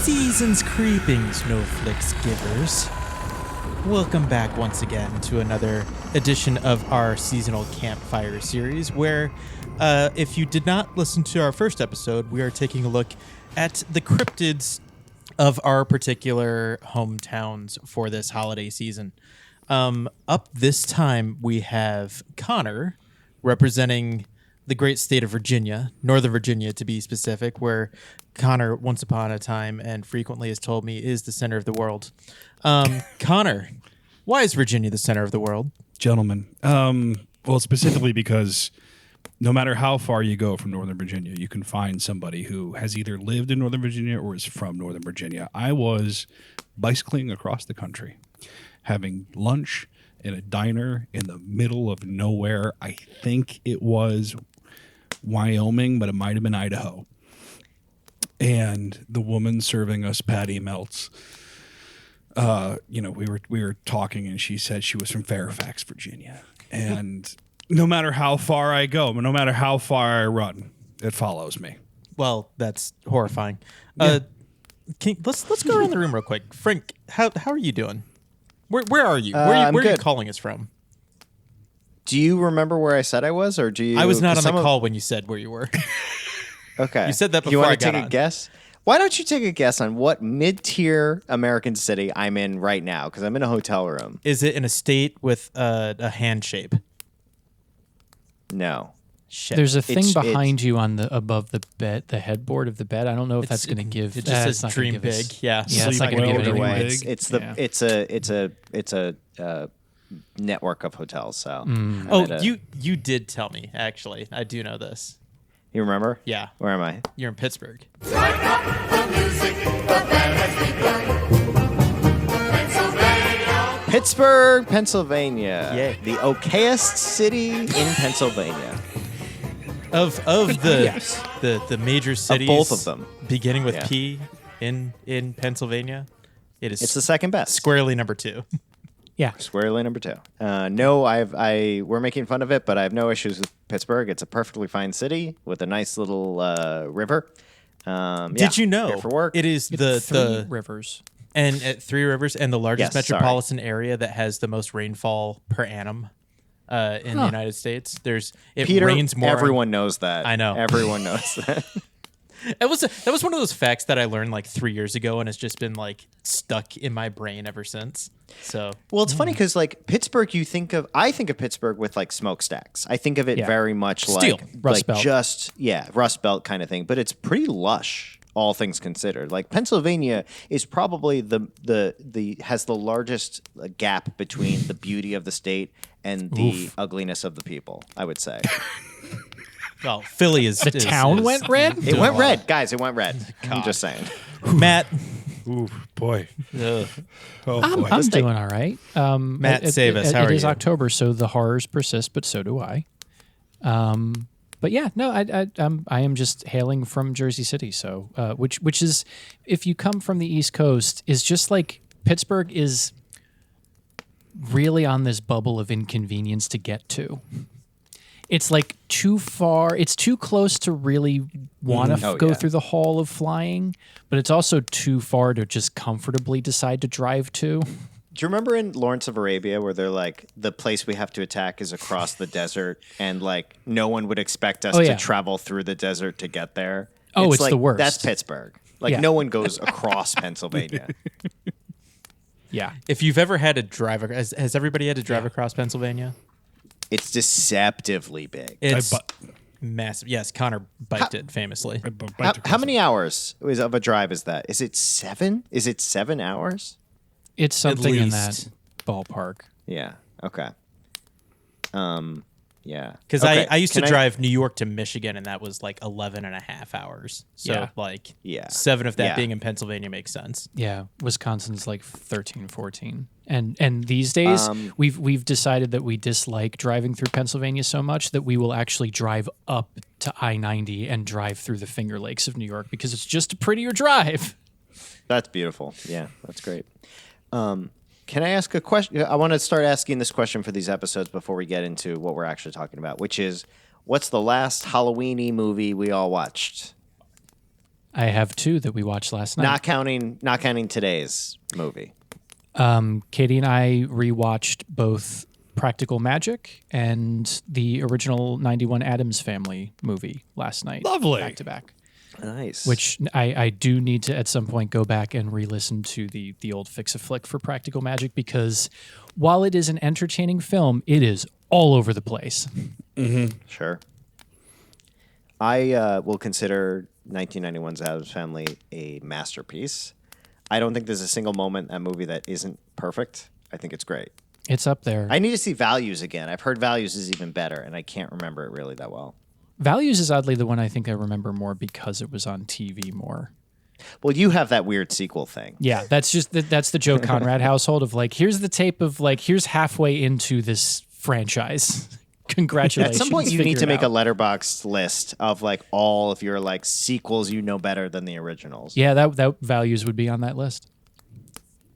Season's creeping, snowflakes givers. Welcome back once again to another edition of our seasonal Campfire series where, if you did not listen to our first episode, we are taking a look at the cryptids of our particular hometowns for this holiday season. Up this time, we have Connor representing the great state of Virginia, Northern Virginia to be specific, where Connor, once upon a time and frequently has told me, is the center of the world. Connor, why is Virginia the center of the world? Gentlemen, well, specifically because no matter how far you go from Northern Virginia, you can find somebody who has either lived in Northern Virginia or is from Northern Virginia. I was bicycling across the country, having lunch in a diner in the middle of nowhere. I think it was Wyoming, but it might have been Idaho. And the woman serving us patty melts, we were talking, and she said she was from Fairfax, Virginia. And no matter how far I go, no matter how far I run, it follows me. Well, that's horrifying. Yeah. Let's go around the room real quick. Frank, how are you doing? Where are you? Where are you calling us from? Do you remember where I said I was, or do you? I was not on the call when you said where you were. Okay. You said that before you want I to got take on. a guess? Why don't you take a guess on what mid-tier American city I'm in right now? Because I'm in a hotel room. Is it in a state with a hand shape? No. Shit. There's a thing behind you on the above the bed, the headboard of the bed. I don't know if that's going to give. It just says "dream big." Yeah, it's not going to give Either anything way, away. it's a network of hotels. So. You did tell me, actually. I do know this. You remember? Yeah. Where am I? You're in Pittsburgh. Strike up the music, the band has begun. Pennsylvania. Pittsburgh, Pennsylvania. Yay. The okayest city in Pennsylvania. Of the Yes. the major cities, both of them. beginning with Yeah. P in Pennsylvania, It's the second best. squarely number 2. Yeah. Squarely number 2. No, we're making fun of it, but I have no issues with Pittsburgh. It's a perfectly fine city with a nice little river. Did you know here for work? it is Three the rivers. and at Three Rivers and the largest Yes, sorry. metropolitan area that has the most rainfall per annum in the United States? It Peter, rains more. everyone knows that. I know. Everyone knows that. That was one of those facts that I learned like 3 years ago, and it's just been like stuck in my brain ever since. So Well, it's funny because like Pittsburgh, I think of Pittsburgh with like smokestacks. I think of it very much Steel. Rust Belt. Rust Belt kind of thing. But it's pretty lush, all things considered. Like Pennsylvania is probably has the largest gap between the beauty of the state and the ugliness of the people, I would say. well, Philly is The town went red? It went red, guys. It went red. I'm just saying. Matt, Ooh, boy. ugh. Oh, I'm boy. doing all right. Matt, save us. How It are is you? October, so the horrors persist, but so do I. But yeah, no, I am just hailing from Jersey City, so which is, if you come from the East Coast, is just like Pittsburgh is really on this bubble of inconvenience to get to. It's like too far. It's too close to really want to go through the hall of flying, but it's also too far to just comfortably decide to drive to. Do you remember in Lawrence of Arabia where they're like, the place we have to attack is across the desert, and like no one would expect us to travel through the desert to get there? Oh, it's like, the worst. That's Pittsburgh. Like Yeah. no one goes across Pennsylvania. Yeah. If you've ever had to drive, has everybody had to drive across Pennsylvania? It's deceptively big. It's massive. Yes, Connor biked it famously. How many hours of a drive is that? Is it 7? Is it 7 hours? It's something in least. that ballpark. Yeah. Okay. Yeah. Because Okay, I used to can drive New York to Michigan, and that was like 11 and a half hours. So Yeah. like Yeah. 7 of that Yeah. being in Pennsylvania makes sense. Yeah, Wisconsin's like 13, 14. And these days we've decided that we dislike driving through Pennsylvania so much that we will actually drive up to I-90 and drive through the Finger Lakes of New York because it's just a prettier drive. That's beautiful. Yeah, that's great. Can I ask a question? I want to start asking this question for these episodes before we get into what we're actually talking about, which is, what's the last Halloween-y movie we all watched? I have two that we watched last night. Not counting today's movie. Katie and I rewatched both Practical Magic and the original 91 Addams Family movie last night. Lovely. Back to back. Nice. Which I do need to at some point go back and re-listen to the old Fix-A-Flick for Practical Magic, because while it is an entertaining film, it is all over the place. Sure. I will consider 1991's Addams Family a masterpiece. I don't think there's a single moment in that movie that isn't perfect. I think it's great. It's up there. I need to see Values again. I've heard Values is even better, and I can't remember it really that well. Values is oddly the one I think I remember more because it was on TV more. Well, you have that weird sequel thing. Yeah, that's the Joe Conrad household of like, here's the tape of like, here's halfway into this franchise. Congratulations. At some point, you need Figure to it make a out. letterbox list of like all of your like sequels you know better than the originals. Yeah, that Values would be on that list.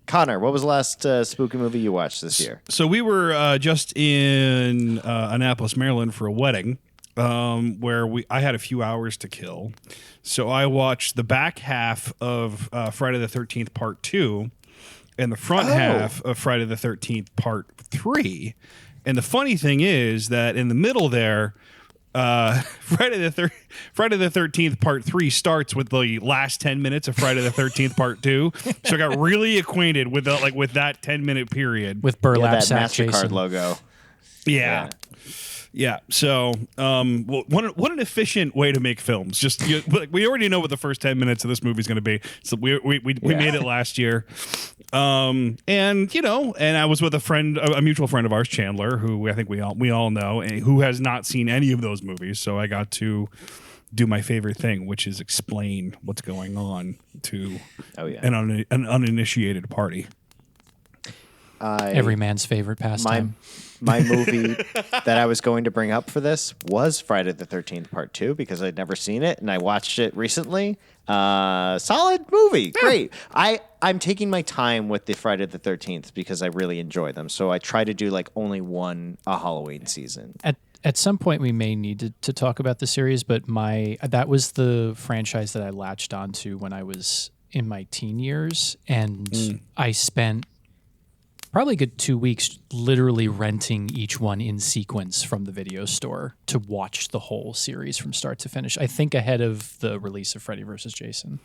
Connor, what was the last spooky movie you watched this year? So we were just in Annapolis, Maryland for a wedding where I had a few hours to kill. So I watched the back half of Friday the 13th Part 2 and the front half of Friday the 13th Part 3. And the funny thing is that in the middle there, Friday the 13th Part 3 starts with the last 10 minutes of Friday the 13th Part 2. So I got really acquainted with that 10-minute period. With burlap that sack MasterCard Jason. logo. Yeah. So, well, what an efficient way to make films. Just we already know what the first 10 minutes of this movie is going to be. So we made it last year. And I was with a mutual friend of ours, Chandler, who I think we all know, and who has not seen any of those movies. So I got to do my favorite thing, which is explain what's going on to an uninitiated party. Every man's favorite pastime. My movie that I was going to bring up for this was Friday the 13th Part 2 because I'd never seen it and I watched it recently. Solid movie. Great. I'm taking my time with the Friday the 13th because I really enjoy them. So I try to do like only one a Halloween season. At some point, we may need to talk about the series, but that was the franchise that I latched onto when I was in my teen years, and I spent probably a good 2 weeks literally renting each one in sequence from the video store to watch the whole series from start to finish. I think ahead of the release of Freddy vs. Jason.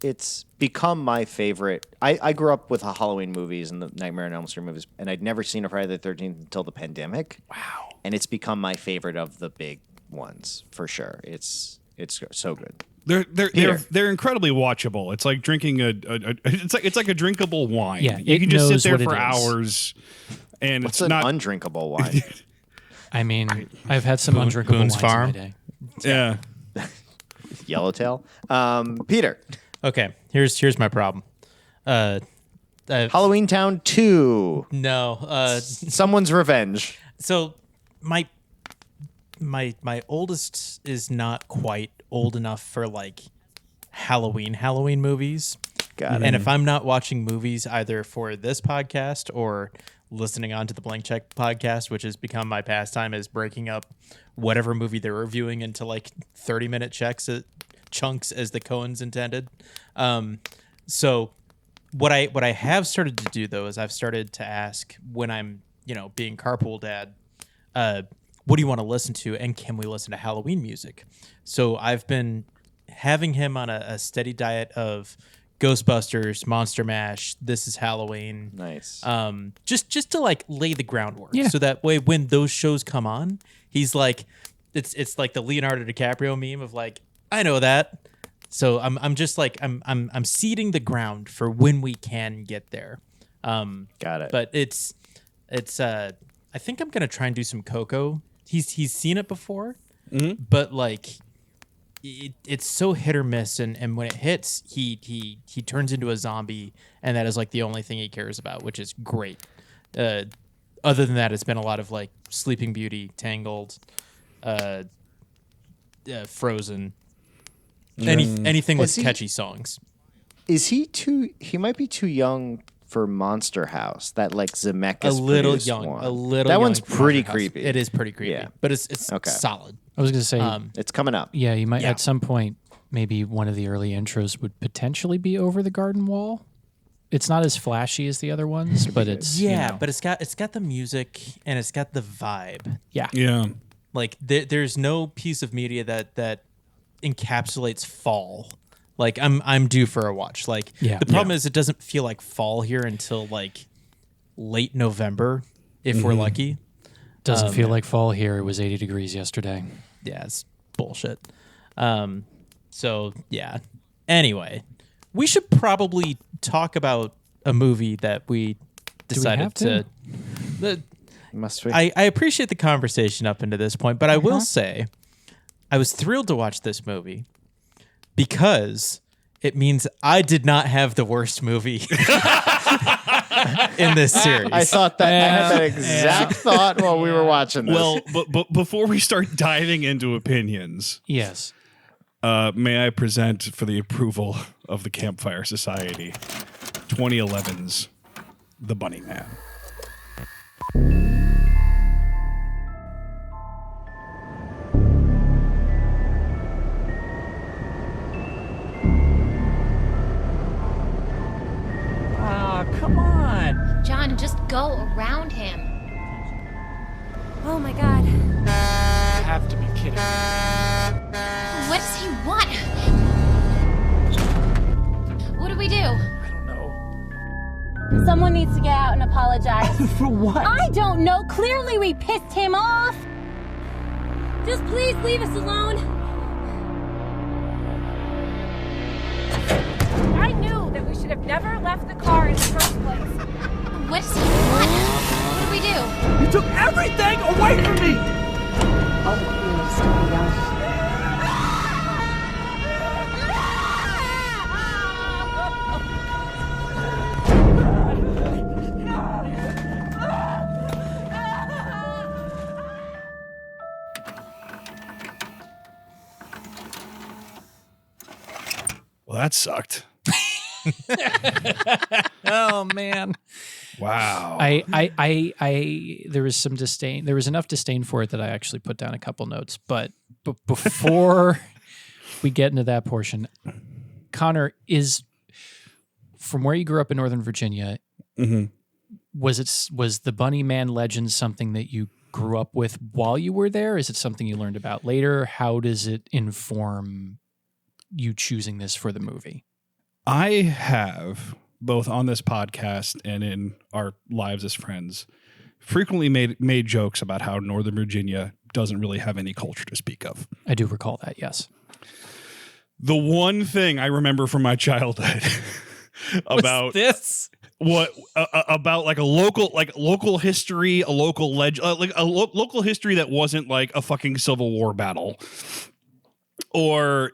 It's become my favorite. I grew up with the Halloween movies and the Nightmare on Elm Street movies, and I'd never seen a Friday the 13th until the pandemic. Wow. And it's become my favorite of the big ones, for sure. It's so good. They're incredibly watchable. It's like drinking it's like a drinkable wine. Yeah, you it can just knows sit there what it for is. hours, and What's it's an not undrinkable wine? I mean, I've had some undrinkable Boone's wines Farm? in my day. yeah. Yellowtail. Peter, Okay, here's my problem. Halloween Town 2. No, Someone's Revenge. so my oldest is not quite old enough for like Halloween movies. Got it. And if I'm not watching movies either for this podcast or listening on to the Blank Check podcast, which has become my pastime, is breaking up whatever movie they're reviewing into like 30-minute chunks as the Coens intended. So what I have started to do though is I've started to ask when I'm, being carpool dad, what do you want to listen to, and can we listen to Halloween music? So I've been having him on a steady diet of Ghostbusters, Monster Mash, This Is Halloween. Nice. Just to like lay the groundwork. Yeah. So that way when those shows come on, he's like, it's like the Leonardo DiCaprio meme of like, I know that. So I'm just like I'm seeding the ground for when we can get there. Got it. But it's I think I'm gonna try and do some Coco. He's seen it before, but like it's so hit or miss, and when it hits, he turns into a zombie, and that is like the only thing he cares about, which is great. Other than that, it's been a lot of like Sleeping Beauty, Tangled, Frozen, anything with Has he- catchy songs. Is he too? He might be too young for Monster House. That like Zemeckis A little produced young, one. a little. That young one's for pretty Monster House. creepy. It is pretty creepy, Yeah. but it's Okay. solid. I was going to say, It's coming up. yeah, you might Yeah. at some point maybe one of the early intros would potentially be Over the Garden Wall. It's not as flashy as the other ones, but it's but it's got the music and it's got the vibe. Yeah. Like there's no piece of media that encapsulates fall. Like I'm due for a watch. Like the problem is it doesn't feel like fall here until like late November if we're lucky. Doesn't feel like fall here. It was 80 degrees yesterday. Yeah, it's bullshit. So yeah. Anyway, we should probably talk about a movie that we decided have to? Must we? I appreciate the conversation up into this point, but I will say I was thrilled to watch this movie because it means I did not have the worst movie in this series. I thought that. I had that exact thought while we were watching this. Well, but before we start diving into opinions, Yes. may I present for the approval of the Campfire Society 2011's The Bunnyman. Come on. John, just go around him. Oh my god. You have to be kidding me. What does he want? What do we do? I don't know. Someone needs to get out and apologize. For what? I don't know. Clearly we pissed him off. Just please leave us alone. I knew that we should have never left the car in the first place. What does he want? What do we do? You took everything away from me! Well, that sucked. Oh man. Wow. I there was some disdain. There was enough disdain for it that I actually put down a couple notes. But before we get into that portion, Connor, is from where you grew up in Northern Virginia, was the Bunnyman legend something that you grew up with while you were there? Is it something you learned about later? How does it inform you choosing this for the movie? I have, both on this podcast and in our lives as friends, frequently made jokes about how Northern Virginia doesn't really have any culture to speak of. I do recall that, yes. The one thing I remember from my childhood about this? about like a local history, a local local history that wasn't like a fucking Civil War battle, or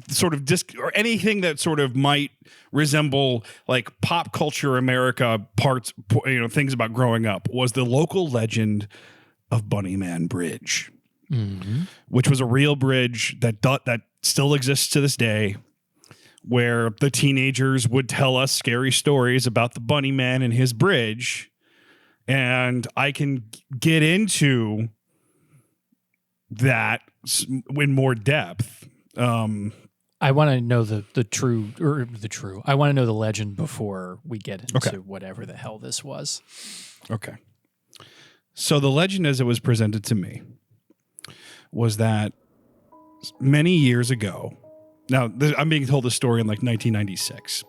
sort of or anything that sort of might resemble like pop culture America parts, things about growing up, was the local legend of Bunnyman Bridge, which was a real bridge that still exists to this day, where the teenagers would tell us scary stories about the Bunnyman and his bridge. And I can get into that in more depth. I want to know the true. I want to know the legend before we get into whatever the hell this was. Okay. So the legend as it was presented to me was that many years ago, now I'm being told the story in like 1996,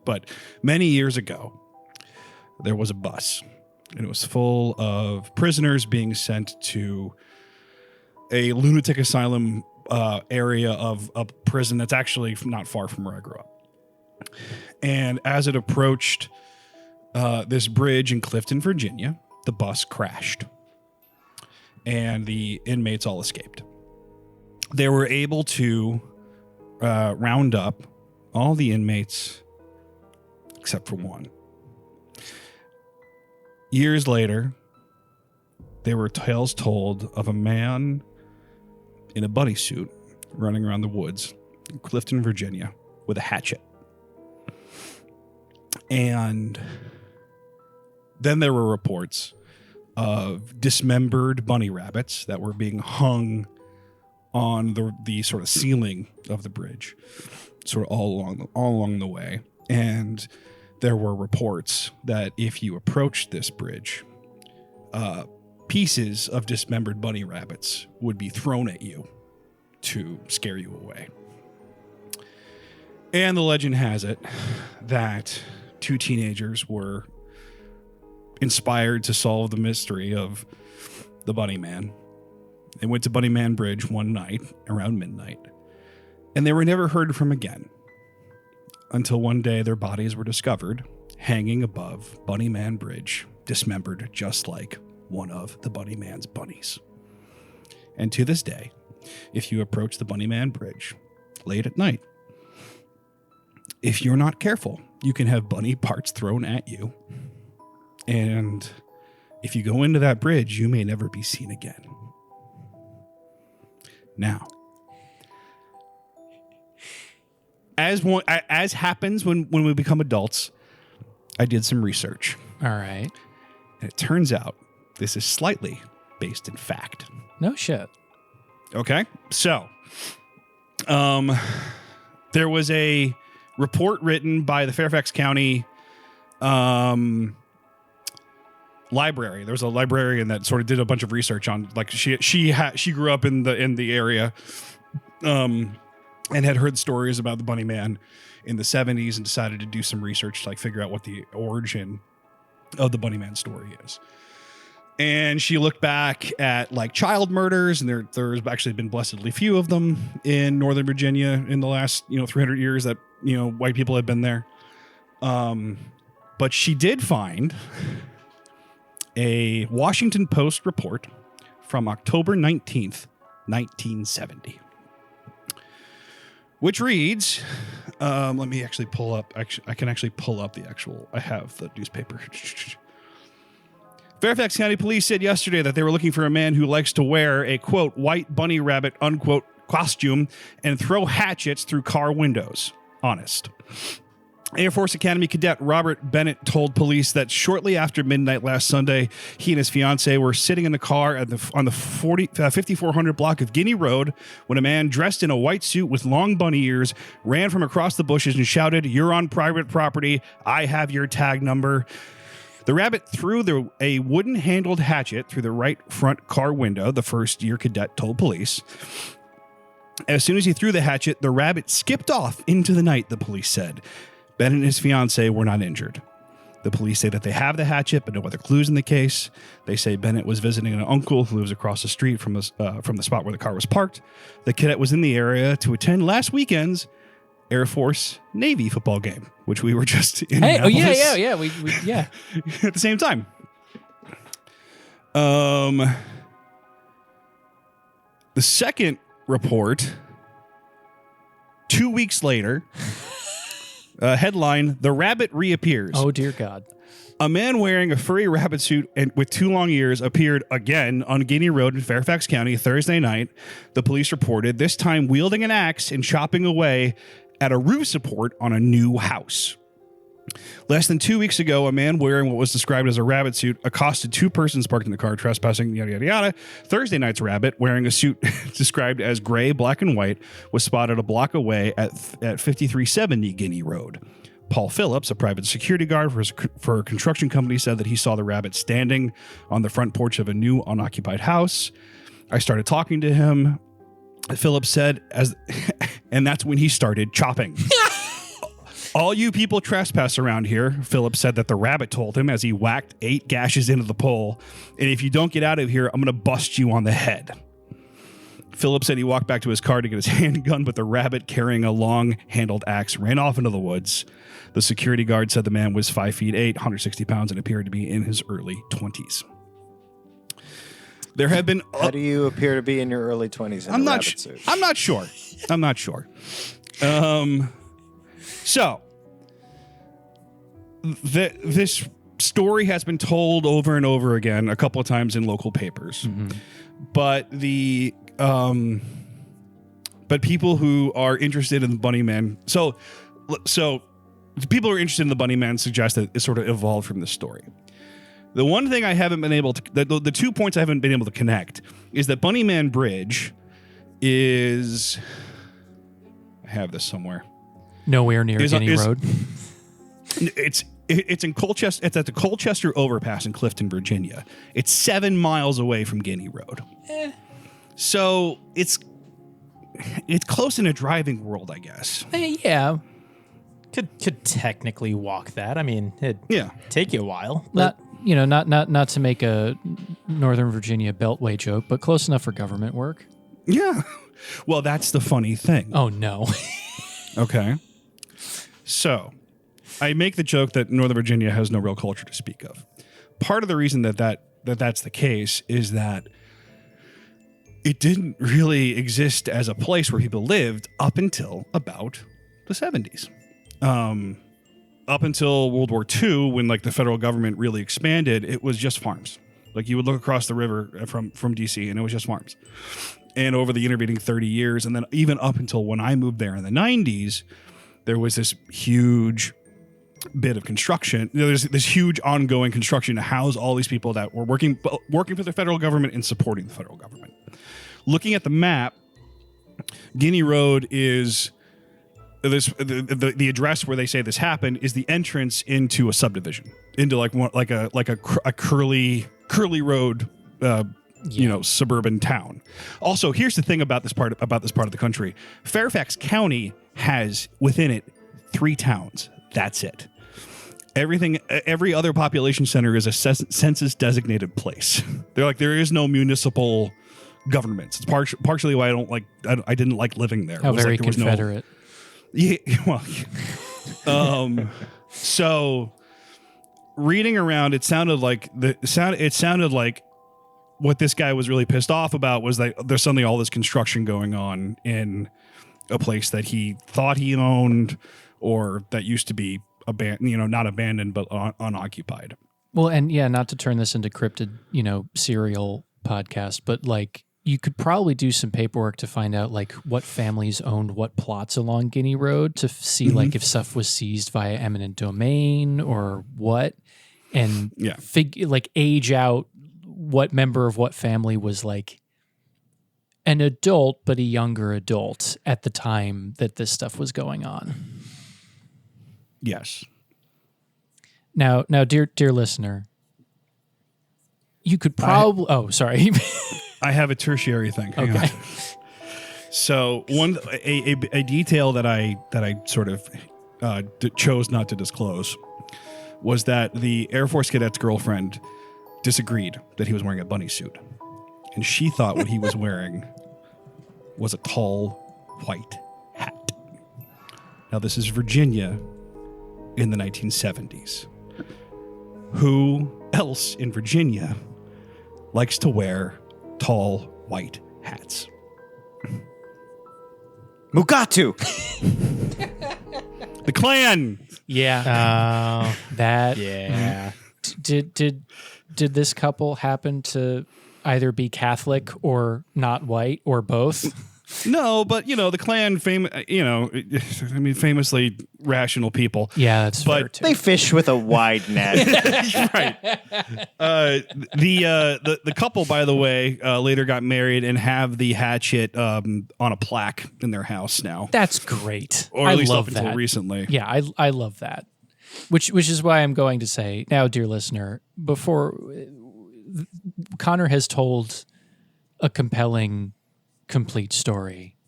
but many years ago, there was a bus and it was full of prisoners being sent to a lunatic asylum area of a prison that's actually not far from where I grew up. And as it approached this bridge in Clifton, Virginia, the bus crashed and the inmates all escaped. They were able to round up all the inmates except for one. Years later, there were tales told of a man in a bunny suit running around the woods in Clifton, Virginia, with a hatchet. And then there were reports of dismembered bunny rabbits that were being hung on the sort of ceiling of the bridge, sort of all along the way. And there were reports that if you approached this bridge, pieces of dismembered bunny rabbits would be thrown at you to scare you away. And the legend has it that 2 teenagers were inspired to solve the mystery of the Bunnyman. They went to Bunnyman Bridge one night around midnight, and they were never heard from again until one day their bodies were discovered hanging above Bunnyman Bridge, dismembered just like one of the Bunnyman's bunnies. And to this day, if you approach the Bunnyman Bridge late at night, if you're not careful, you can have bunny parts thrown at you. And if you go into that bridge, you may never be seen again. Now, as happens when we become adults, I did some research. All right. And it turns out this is slightly based in fact. No shit. Okay. So, there was a report written by the Fairfax County library. There was a librarian that sort of did a bunch of research on, like, she grew up in the area, and had heard stories about the Bunnyman in the 70s and decided to do some research to, like, figure out what the origin of the Bunnyman story is. And she looked back at, like, child murders, and there's actually been blessedly few of them in Northern Virginia in the last 300 years that white people have been there. But she did find a Washington Post report from October 19th, 1970, which reads, let me actually pull up. I can actually pull up the actual. I have the newspaper. Fairfax County Police said yesterday that they were looking for a man who likes to wear a, quote, white bunny rabbit, unquote, costume and throw hatchets through car windows. Honest. Air Force Academy cadet Robert Bennett told police that shortly after midnight last Sunday, he and his fiancée were sitting in the car on the 5400 block of Guinea Road when a man dressed in a white suit with long bunny ears ran from across the bushes and shouted, "You're on private property. I have your tag number." The rabbit threw a wooden-handled hatchet through the right front car window, the first-year cadet told police. As soon as he threw the hatchet, the rabbit skipped off into the night, the police said. Bennett and his fiancée were not injured. The police say that they have the hatchet, but no other clues in the case. They say Bennett was visiting an uncle who lives across the street from the spot where the car was parked. The cadet was in the area to attend last weekend's Air Force Navy football game, which we were just in. Hey, oh yeah, we at the same time. The second report, 2 weeks later, headline: "The rabbit reappears." Oh dear God! A man wearing a furry rabbit suit and with 2 long ears appeared again on Guinea Road in Fairfax County Thursday night. The police reported, this time wielding an axe and chopping away at a roof support on a new house. Less than 2 weeks ago, a man wearing what was described as a rabbit suit accosted 2 persons parked in the car, trespassing, yada, yada, yada. Thursday night's rabbit, wearing a suit described as gray, black, and white, was spotted a block away at 5370 Guinea Road. Paul Phillips, a private security guard for a construction company, said that he saw the rabbit standing on the front porch of a new unoccupied house. I started talking to him, Phillips said, and that's when he started chopping. "All you people trespass around here," Phillips said that the rabbit told him as he whacked 8 gashes into the pole. "And if you don't get out of here, I'm going to bust you on the head." Phillips said he walked back to his car to get his handgun, but the rabbit, carrying a long-handled axe, ran off into the woods. The security guard said the man was 5'8", 160 pounds, and appeared to be in his early 20s. There have been... How do you appear to be in your early 20s in a rabbit suit? I'm not sure. So, this story has been told over and over again a couple of times in local papers. Mm-hmm. But but people who are interested in the Bunnyman, so people who are interested in the Bunnyman suggest that it sort of evolved from this story. The one thing I haven't been able to, the 2 points I haven't been able to connect is that Bunnyman Bridge is, I have this somewhere. Nowhere near Guinea Road. It's in Colchester. It's at the Colchester Overpass in Clifton, Virginia. It's 7 miles away from Guinea Road. So it's close in a driving world, I guess. Yeah. Could technically walk that. I mean, it'd take you a while. Not to make a Northern Virginia Beltway joke, but close enough for government work. Yeah. Well, that's the funny thing. Oh, no. Okay. So I make the joke that Northern Virginia has no real culture to speak of. Part of the reason that's the case is that it didn't really exist as a place where people lived up until about the 70s. Up until World War II, when like the federal government really expanded, it was just farms. Like you would look across the river from DC and it was just farms. And over the intervening 30 years, and then even up until when I moved there in the 90s, there was this huge bit of construction. There's this huge ongoing construction to house all these people that were working for the federal government and supporting the federal government. Looking at the map, Guinea Road is the address where they say this happened is the entrance into a subdivision, into like a curly road, suburban town. Also, here's the thing about this part of the country: Fairfax County has within it 3 towns. That's it. Every other population center is a census designated place. They're like, there is no municipal governments. It's partially why I didn't like living there. How very like there Confederate. So reading around, it sounded like what this guy was really pissed off about was that there's suddenly all this construction going on in a place that he thought he owned, or that used to be not abandoned, but unoccupied. Well, and not to turn this into cryptid, serial podcast, but like you could probably do some paperwork to find out like what families owned what plots along Guinea Road to see like if stuff was seized via eminent domain or what, and age out what member of what family was like an adult, but a younger adult at the time that this stuff was going on. Yes. Now, dear listener, you could probably. Oh, sorry. I have a tertiary thing. Hang on. So a detail that I sort of chose not to disclose was that the Air Force cadet's girlfriend disagreed that he was wearing a bunny suit, and she thought what he was wearing was a tall white hat. Now, this is Virginia in the 1970s. Who else in Virginia likes to wear tall white hats? Mugatu. The Klan. Yeah. That. Yeah. Did this couple happen to either be Catholic or not white or both? No, but the Klan, famously rational people. Yeah, that's fair too. They fish with a wide net. Right. The couple, by the way, later got married and have the hatchet on a plaque in their house now. That's great. Or at least love up until that. recently. Yeah, I love that. Which is why I'm going to say now, dear listener, before Connor has told a compelling, complete story,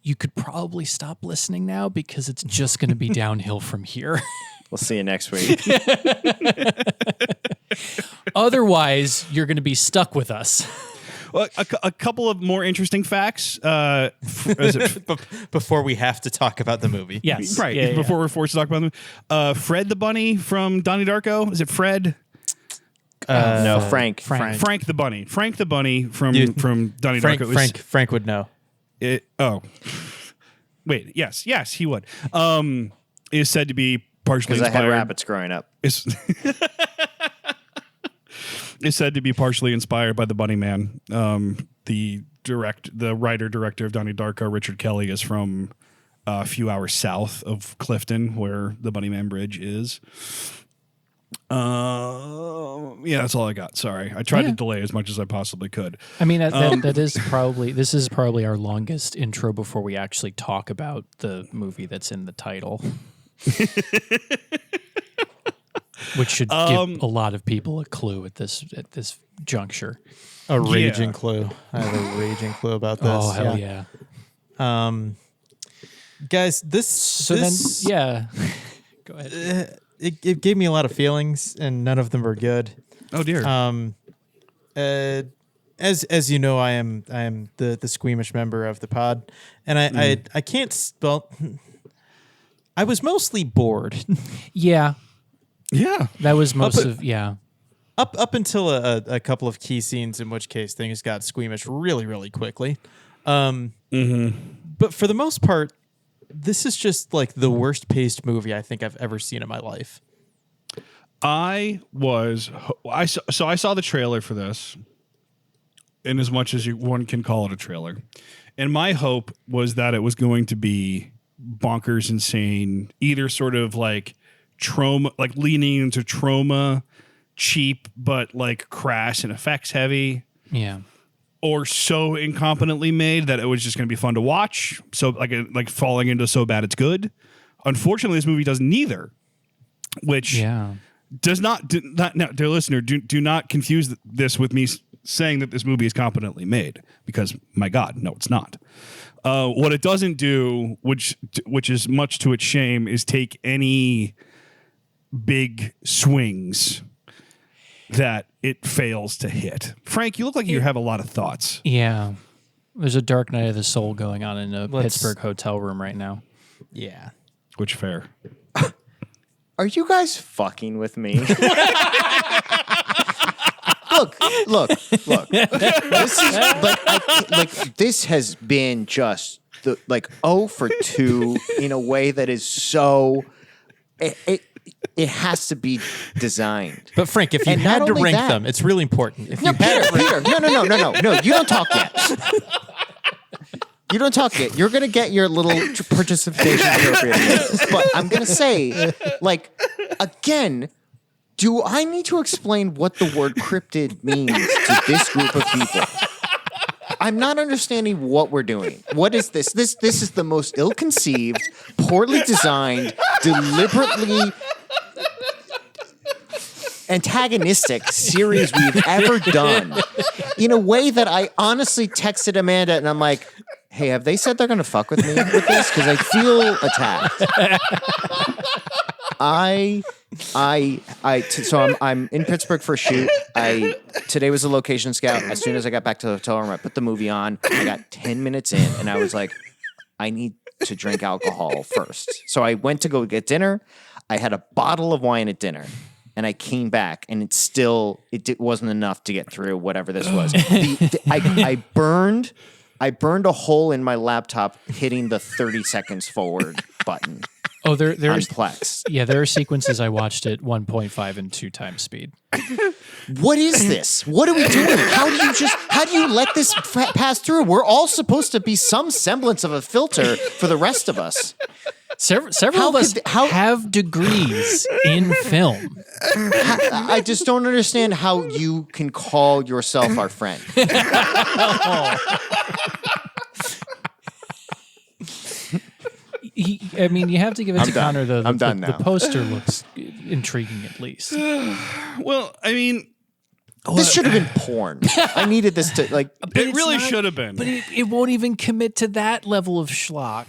you could probably stop listening now because it's just going to be downhill from here. We'll see you next week. Otherwise, you're going to be stuck with us. Well, a couple of more interesting facts. Before we have to talk about the movie. Yes. Right. Yeah, Before we're forced to talk about them. Fred the Bunny from Donnie Darko. Is it Fred? No, Frank. Frank the Bunny. Frank the Bunny from Donnie Darko. Frank would know. Wait. Yes, he would. Is said to be partially Because I inspired. had rabbits growing up. Is said to be partially inspired by the Bunnyman. The writer director of Donnie Darko, Richard Kelly, is from a few hours south of Clifton, where the Bunnyman Bridge is. Yeah, that's all I got. Sorry, I tried to delay as much as I possibly could. I mean, that is probably this is probably our longest intro before we actually talk about the movie that's in the title, which should give a lot of people a clue at this juncture. A raging clue. I have a raging clue about this. Oh hell yeah! Guys, this. So this, then, yeah, go ahead. It gave me a lot of feelings, and none of them were good. Oh dear. As you know, I am the squeamish member of the pod, and I can't spell. I was mostly bored. Yeah, yeah, that was most but- of up until a couple of key scenes, in which case things got squeamish really quickly. But for the most part, this is just like the worst paced movie I think I've ever seen in my life. I saw the trailer for this, in as much as one can call it a trailer, and my hope was that it was going to be bonkers insane, either sort of like trauma, like leaning into trauma, cheap but like crass and effects heavy, or so incompetently made that it was just going to be fun to watch, so like falling into so bad it's good. Unfortunately, this movie does neither, which does not now, dear listener, do not confuse this with me saying that this movie is competently made, because my God, no, it's not. What it doesn't do, which is much to its shame, is take any big swings that it fails to hit. Frank, you look like you have a lot of thoughts. Yeah. There's a dark night of the soul going on in a Pittsburgh hotel room right now. Yeah. Which fair? Are you guys fucking with me? Look. This is this has been just the 0 for 2 in a way that is so it has to be designed. But Frank, if you And had not to only rank that- them, it's really important. If No, you had Peter, no, you don't talk yet. You don't talk yet. You're gonna get your little participation appropriate. But I'm gonna say, again, do I need to explain what the word cryptid means to this group of people? I'm not understanding what we're doing. What is this? This is the most ill-conceived, poorly designed, deliberately antagonistic series we've ever done, in a way that I honestly texted Amanda and I'm like, hey, have they said they're going to fuck with me with this? Because I feel attacked. So I'm in Pittsburgh for a shoot. Today was a location scout. As soon as I got back to the hotel room, I put the movie on. I got 10 minutes in and I was like, I need to drink alcohol first. So I went to go get dinner. I had a bottle of wine at dinner. And I came back, and it wasn't enough to get through whatever this was. I burned a hole in my laptop hitting the 30 seconds forward button. Oh, there's on Plex. Yeah, there are sequences I watched at 1.5 and 2 times speed. What is this? What are we doing? How do you let this pass through? We're all supposed to be some semblance of a filter for the rest of us. Several of us have degrees in film. I just don't understand how you can call yourself our friend. I mean, you have to give it to done. Connor, though. I'm done The now. poster looks intriguing, at least. Well, I mean, This should have been porn. I needed this to it really should have been. But it won't even commit to that level of schlock.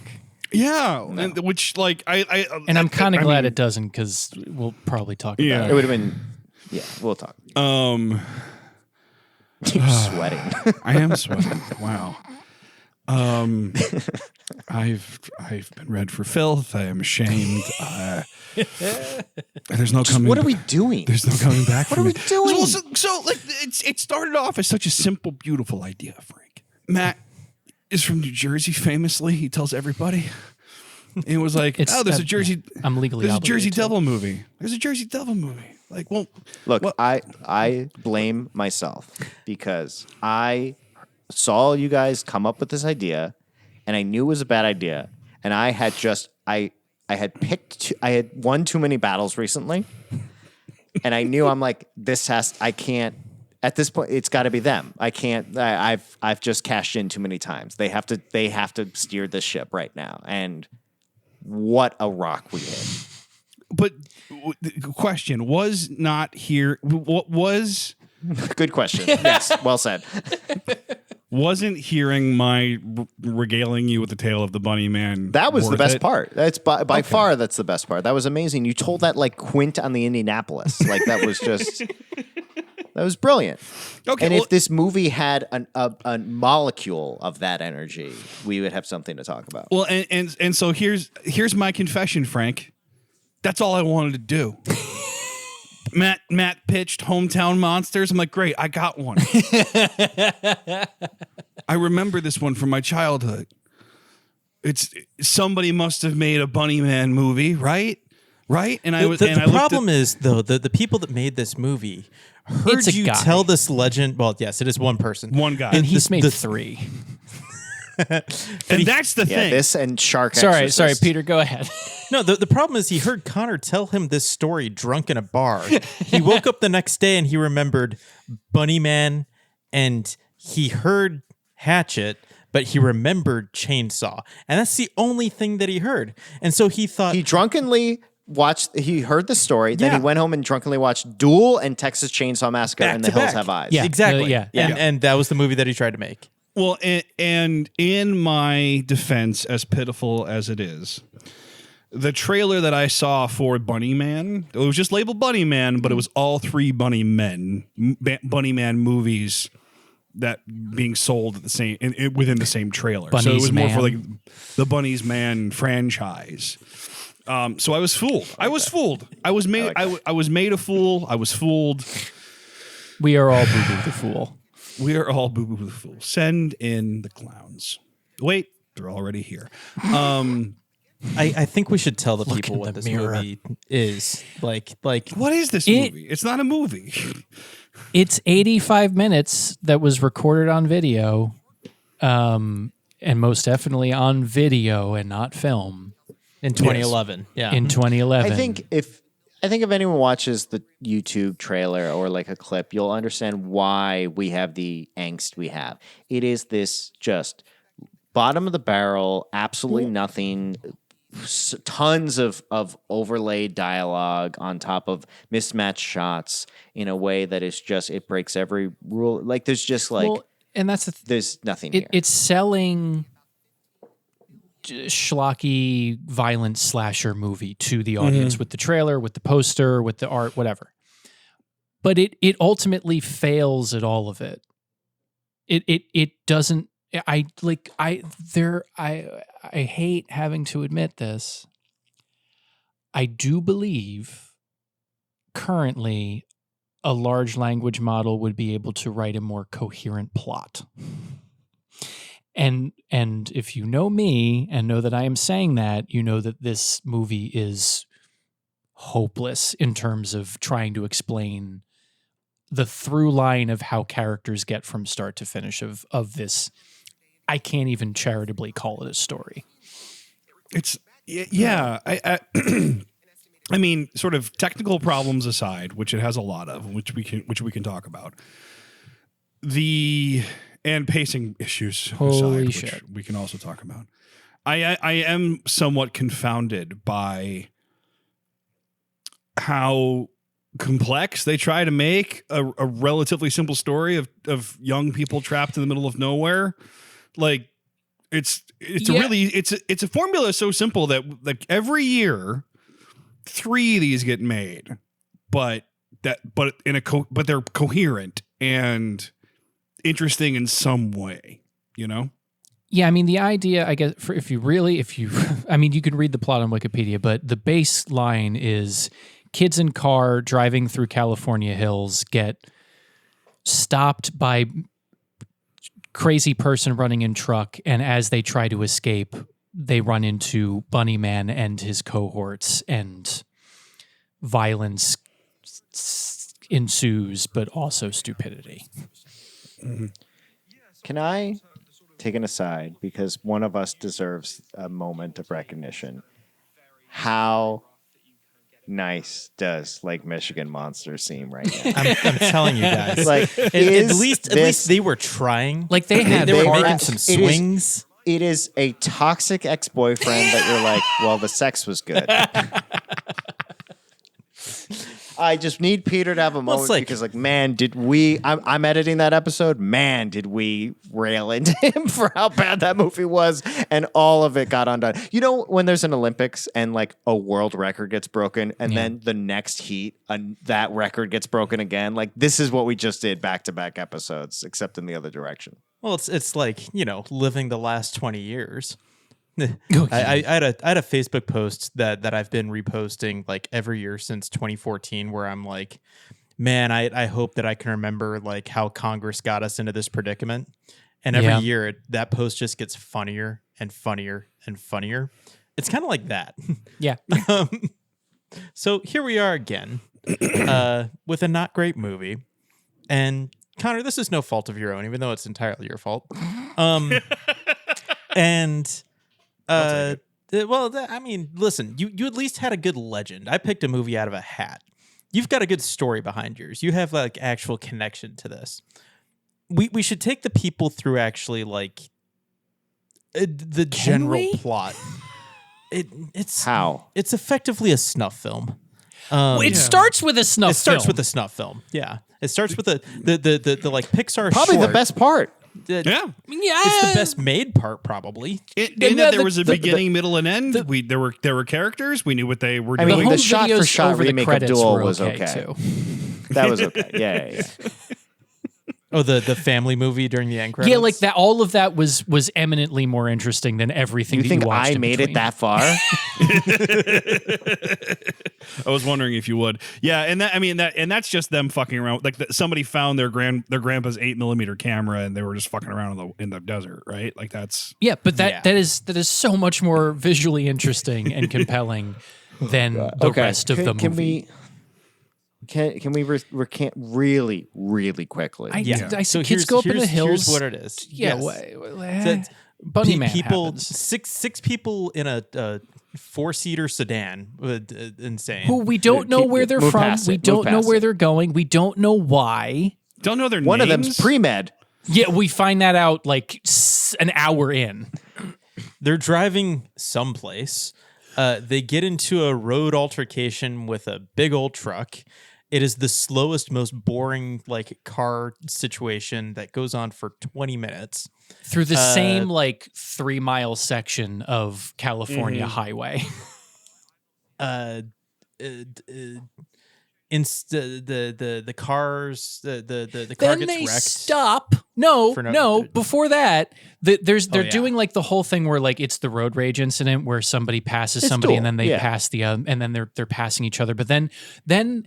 Yeah, and which And I'm kind of glad it doesn't, because we'll probably talk Yeah. about It it. would have been. Yeah, we'll talk. You're sweating. I am sweating. Wow. I've been read for filth. I am ashamed. There's no coming. What are we doing? There's no coming back. What are we doing? Well, so it started off as such a simple, beautiful idea, Frank. Matt is from New Jersey, famously. He tells everybody. And it was like, there's a Jersey. I'm legally There's a obligated Jersey to. Devil movie. There's a Jersey Devil movie. Like, well, Look, what- I blame myself because I saw you guys come up with this idea, and I knew it was a bad idea, and I had won too many battles recently, And I knew I'm like, I can't. At this point, it's got to be them. I can't. I've just cashed in too many times. They have to steer this ship right now. And what a rock we hit. But the question was not here. What was Good question. Yes, well said. wasn't hearing my regaling you with the tale of the Bunnyman. That was the worth best it? part. That's by far that's the best part. That was amazing. You told that like Quint on the Indianapolis. Like that was just that was brilliant. Okay, And well- if this movie had a molecule of that energy, we would have something to talk about. Well, and so here's my confession, Frank. That's all I wanted to do. Matt pitched Hometown Monsters. I'm like, great, I got one. I remember this one from my childhood. It's somebody must have made a Bunnyman movie, right? Right? And I was. The and I looked problem is though the people that made this movie heard It's a you guy. tell this legend. Well, yes, it is one person, One guy. And he's this- made the- 3. and that's the Yeah, thing. this and Shark Sorry, Exorcist. Peter, go ahead. No, the problem is he heard Connor tell him this story drunk in a bar. He woke up the next day and he remembered Bunnyman, and he heard Hatchet, but he remembered Chainsaw, and that's the only thing that he heard. And so he thought, He drunkenly he heard the story, then Yeah. he went home and drunkenly watched Duel and Texas Chainsaw Massacre back and to The Hills back. Have Eyes. Yeah. exactly, Yeah. And that was the movie that he tried to make. Well, and in my defense, as pitiful as it is, the trailer that I saw for Bunnyman, it was just labeled Bunnyman, but it was all 3 Bunnyman movies that being sold at the same within the same trailer. So it Bunny's was more for Man. like the Bunny's Man franchise. So I was fooled. I was fooled. I was made. I was made a fool. I was fooled. We are all Boo Boo the Fool. We are all boo boo the fool. Send in the clowns. Wait, they're already here. I think we should tell the people in what the this mirror. movie is. Like What is this movie? It's not a movie. It's 85 minutes that was recorded on video, and most definitely on video and not film in 2011. Yeah. in 2011. I think if anyone watches the YouTube trailer or like a clip, you'll understand why we have the angst we have. It is this just bottom of the barrel, absolutely nothing, tons of overlaid dialogue on top of mismatched shots in a way that is just, it breaks every rule. Like there's just like, Well, and that's the there's nothing here. it's selling schlocky violent slasher movie to the audience with the trailer, with the poster, with the art, whatever. But it ultimately fails at all of it. It doesn't. I hate having to admit this. I do believe currently a large language model would be able to write a more coherent plot. And if you know me and know that I am saying that, you know that this movie is hopeless in terms of trying to explain the through line of how characters get from start to finish of this. I can't even charitably call it a story. It's yeah. I mean, sort of technical problems aside, which it has a lot of, which we can talk about. And pacing issues Holy aside, shit. which we can also talk about. I am somewhat confounded by how complex they try to make a relatively simple story of young people trapped in the middle of nowhere. Like it's a formula so simple that like every year 3 of these get made, but they're coherent and interesting in some way, you know? Yeah, I mean, the idea, I guess, I mean, you can read the plot on Wikipedia, but the baseline is kids in car driving through California hills get stopped by crazy person running in truck, and as they try to escape, they run into Bunnyman and his cohorts, and violence ensues, but also stupidity. Can I take an aside, because one of us deserves a moment of recognition? How nice does Lake Michigan Monster seem right now? I'm telling you guys. Like, At is least this- they were trying. Like they had they were are- making some it is- swings. It is a toxic ex-boyfriend that you're like, well, the sex was good. I just need Peter to have a moment like- because, like, man, did we? I'm editing that episode. Man, did we rail into him for how bad that movie was, and all of it got undone. You know, when there's an Olympics and like a world record gets broken, and then the next heat, that record gets broken again. Like, this is what we just did back-to-back episodes, except in the other direction. Well, it's like, living the last 20 years. I had a Facebook post that I've been reposting like every year since 2014 where I'm like, man, I hope that I can remember like how Congress got us into this predicament. And every year that post just gets funnier and funnier and funnier. It's kind of like that. Yeah. So here we are again with a not great movie. And Connor, this is no fault of your own, even though it's entirely your fault. I mean, listen, you at least had a good legend. I picked a movie out of a hat. You've got a good story behind yours. You have like actual connection to this. We should take the people through actually like the general plot. It's How? It's effectively a snuff film. It starts with a snuff It starts film. with a snuff film. Yeah. It starts with the like Pixar Probably the short. best part. Yeah. It's the best made part, probably. In that there was a beginning, middle, and end. There were characters. We knew what they were I doing. mean, home the shot for videos shot over the remake of credits Duel were was okay, okay. too. That was okay. Yeah. Oh, the family movie during the end credits? Yeah, like that. All of that was eminently more interesting than everything. You that think you watched I in made between. it that far? I was wondering if you would. Yeah, and that's just them fucking around. Like somebody found their grandpa's 8mm camera, and they were just fucking around in the desert, right? Like that's But that is so much more visually interesting and compelling than the rest of the movie. Can we recant really, really quickly? I So kids go up in the hills. Here's what it is. Yeah, Yes. Bunnyman people, happens. six people in a four-seater sedan. Insane. Who we don't know where they're move from. past We it, don't move know past where it. they're going. We don't know why. don't know their One names. of them's pre-med. Yeah, we find that out like an hour in. They're driving someplace. They get into a road altercation with a big old truck. It is the slowest, most boring like car situation that goes on for 20 minutes. Through the same like 3-mile section of California highway. The cars the car Then gets they wrecked. stop. No, For no- before that, they're yeah. doing like the whole thing where like it's the road rage incident where somebody passes It's somebody Duel, and then they yeah. pass the and then they're passing each other. But then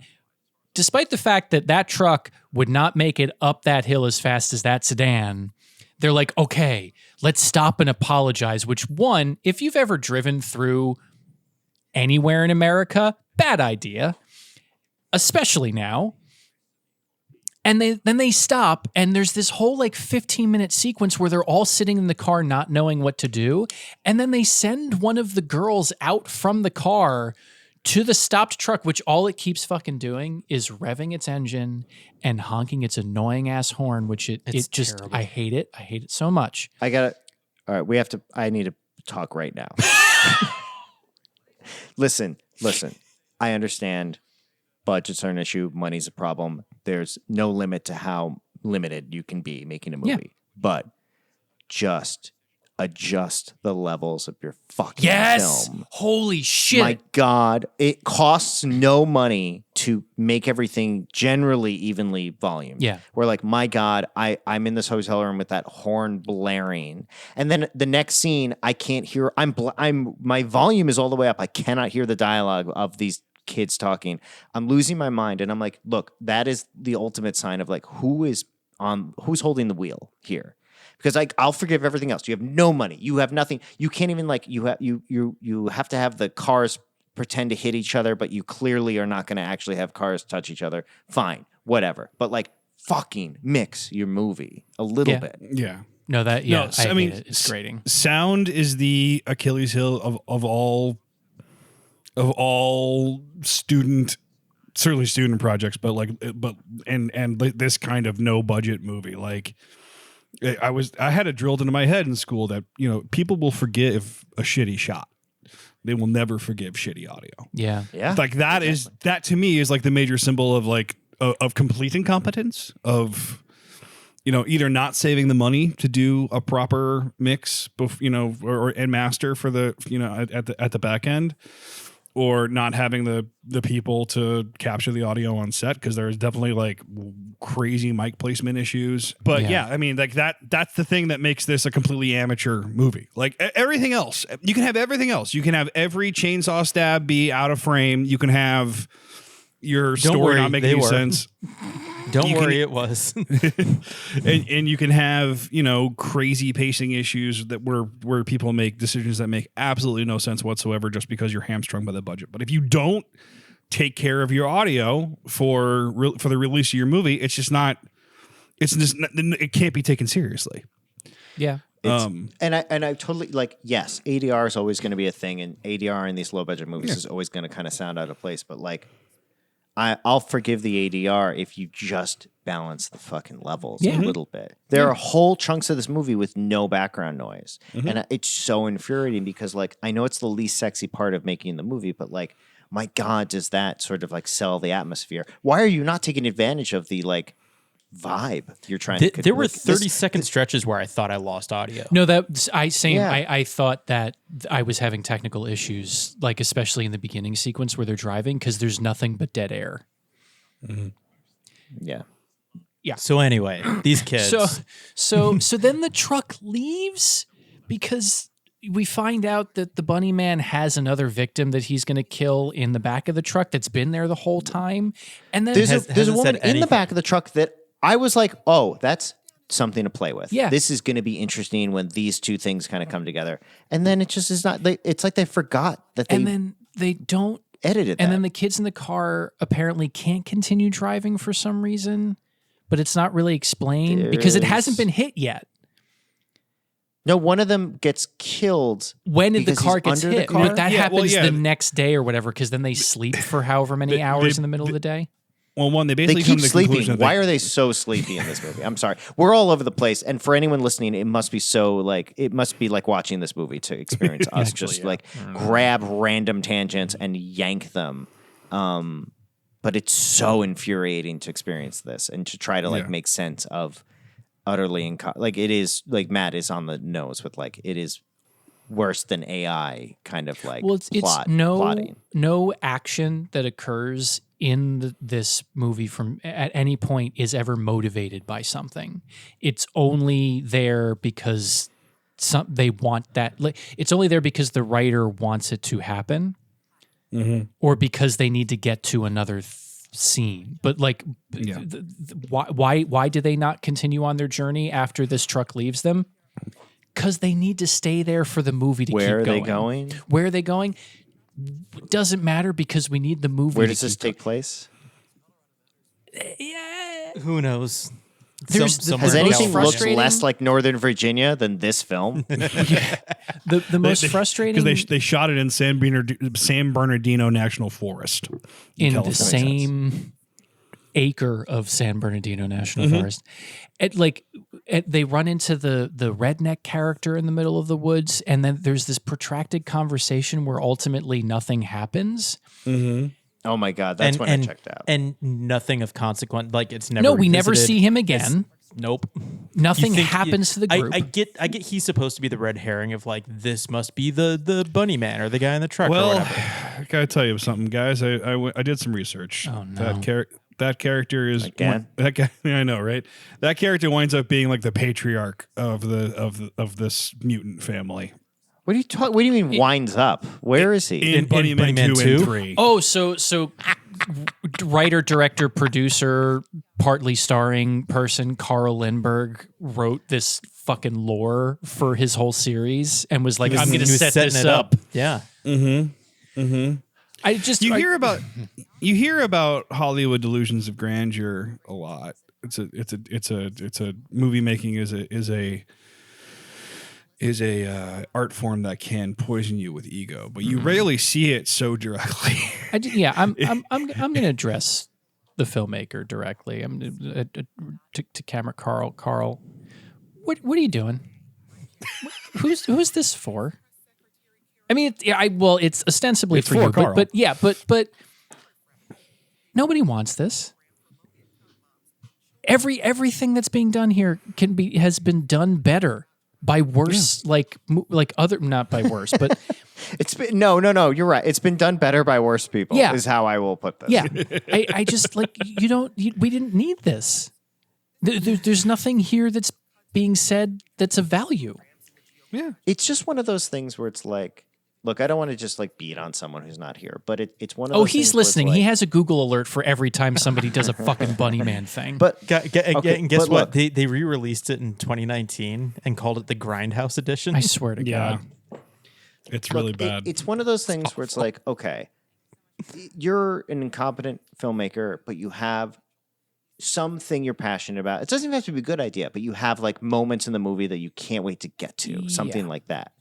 despite the fact that truck would not make it up that hill as fast as that sedan, they're like, okay, let's stop and apologize. Which one, if you've ever driven through anywhere in America, bad idea, especially now. And then they stop, and there's this whole like 15-minute sequence where they're all sitting in the car not knowing what to do. And then they send one of the girls out from the car to the stopped truck, which all it keeps fucking doing is revving its engine and honking its annoying ass horn, which it just, terrible. I hate it. I hate it so much. All right, I need to talk right now. Listen. I understand budgets are an issue. Money's a problem. There's no limit to how limited you can be making a movie. Yeah. But just adjust the levels of your fucking Yes. film. Holy shit. My God, it costs no money to make everything generally evenly volumed. Yeah. We're like, my God, I'm in this hotel room with that horn blaring. And then the next scene, I can't hear, my volume is all the way up. I cannot hear the dialogue of these kids talking. I'm losing my mind. And I'm like, look, that is the ultimate sign of like, who's holding the wheel here? Because like I'll forgive everything else. You have no money. You have nothing. You can't even like you have to have the cars pretend to hit each other, but you clearly are not going to actually have cars touch each other. Fine, whatever. But like fucking mix your movie a little Yeah. bit. Yeah. No, that, yeah, No, I mean, hate it. It's grating. Sound is the Achilles heel of all of all certainly student projects, but this kind of no budget movie. Like I had it drilled into my head in school that, people will forgive a shitty shot. They will never forgive shitty audio. Yeah. Yeah. Like that to me is like the major symbol of like of complete incompetence, of either not saving the money to do a proper mix, and master for the at the back end, or not having the people to capture the audio on set, because there's definitely like crazy mic placement issues. But yeah, I mean, like that's the thing that makes this a completely amateur movie. Like everything else, you can have everything else. You can have every chainsaw stab be out of frame. You can have your story not making any sense. Don't worry, it was. and you can have, crazy pacing issues that where people make decisions that make absolutely no sense whatsoever just because you're hamstrung by the budget. But if you don't take care of your audio for the release of your movie, it can't be taken seriously. Yeah. And I totally yes, ADR is always going to be a thing, and ADR in these low budget movies is always going to kind of sound out of place. But like, I'll forgive the ADR if you just balance the fucking levels a little bit. There are whole chunks of this movie with no background noise. And it's so infuriating because, like, I know it's the least sexy part of making the movie, but, like, my God, does that sort of, like, sell the atmosphere? Why are you not taking advantage of the, like, vibe you're trying to... There were 30-second stretches where I thought I lost audio. No, I thought that I was having technical issues, like especially in the beginning sequence where they're driving, because there's nothing but dead air. Yeah. So anyway, these kids. So then the truck leaves because we find out that the Bunnyman has another victim that he's going to kill in the back of the truck that's been there the whole time. And then There's a woman in the back of the truck that I was like, oh, that's something to play with. Yeah. This is going to be interesting when these two things kind of come together. And then it just is not, it's like they forgot that they... And then they don't... edited And that. then the kids in the car apparently can't continue driving for some reason, but it's not really explained because it hasn't been hit yet. No, one of them gets killed. When the because car he's gets under hit? the car? But that happens the next day or whatever, because then they sleep for however many hours in the middle of the day. Well, they They basically keep come to the sleeping. conclusion that Why are they so sleepy in this movie? I'm sorry. We're all over the place. And for anyone listening, it must be like watching this movie to experience us just like grab random tangents and yank them. But it's so infuriating to experience this and to try to make sense of utterly it is like Matt is on the nose with like it is worse than AI kind of like plotting. No action that occurs in this movie from at any point is ever motivated by something. It's only there because they want that. It's only there because the writer wants it to happen, or because they need to get to another scene. But like, why do they not continue on their journey after this truck leaves them? Because they need to stay there for the movie to keep going. Where are they going? Where are they going? Doesn't matter because we need the movie. Where does this take place? Yeah. Who knows? Has Has anything looked frustrating- less like Northern Virginia than this film? The most frustrating because they shot it in San Bernardino National Forest in the California. same acre of San Bernardino National Forest. They run into the redneck character in the middle of the woods, and then there's this protracted conversation where ultimately nothing happens. Oh my God, that's when I checked out. And nothing of consequence. Like it's never. No, we never revisited. see him again. Nope. Nothing You think- happens to the group. I get he's supposed to be the red herring of like this must be the bunny man or the guy in the truck or Well, whatever. I gotta tell you something, guys. I did some research. Oh, no. That character is Again? that guy. I know, right? That character winds up being like the patriarch of this mutant family. What do you mean winds up? Where is he? In Bunnyman 2 and 3. Oh, so writer, director, producer, partly starring person Carl Lindbergh wrote this fucking lore for his whole series and was like, I'm going to He was set setting this it up. Yeah. I just You hear about Hollywood delusions of grandeur a lot. It's a movie making is is a art form that can poison you with ego, but you rarely see it so directly. I'm going to address the filmmaker directly. I'm to camera Carl. Carl, what are you doing? Who's this for? I mean, it's ostensibly It's for for you, Carl. but nobody wants this. Everything that's being done here has been done better by worse, like other, not by worse, but It's been no. You're right. It's been done better by worse people. Yeah. Is how I will put this. yeah, I just like we didn't need this. There's nothing here that's being said that's of value. Yeah. It's just one of those things where it's like, look, I don't want to just like beat on someone who's not here, but it's one of those. He's things where it's listening. like- He has a Google alert for every time somebody does a fucking Bunnyman thing. But And guess but what? look. They re-released it in 2019 and called it the Grindhouse Edition. I swear to Yeah. God. It's really Look, bad. it's one of those things where it's like, okay, you're an incompetent filmmaker, but you have something you're passionate about. It doesn't even have to be a good idea, but you have like moments in the movie that you can't wait to get to, something like that.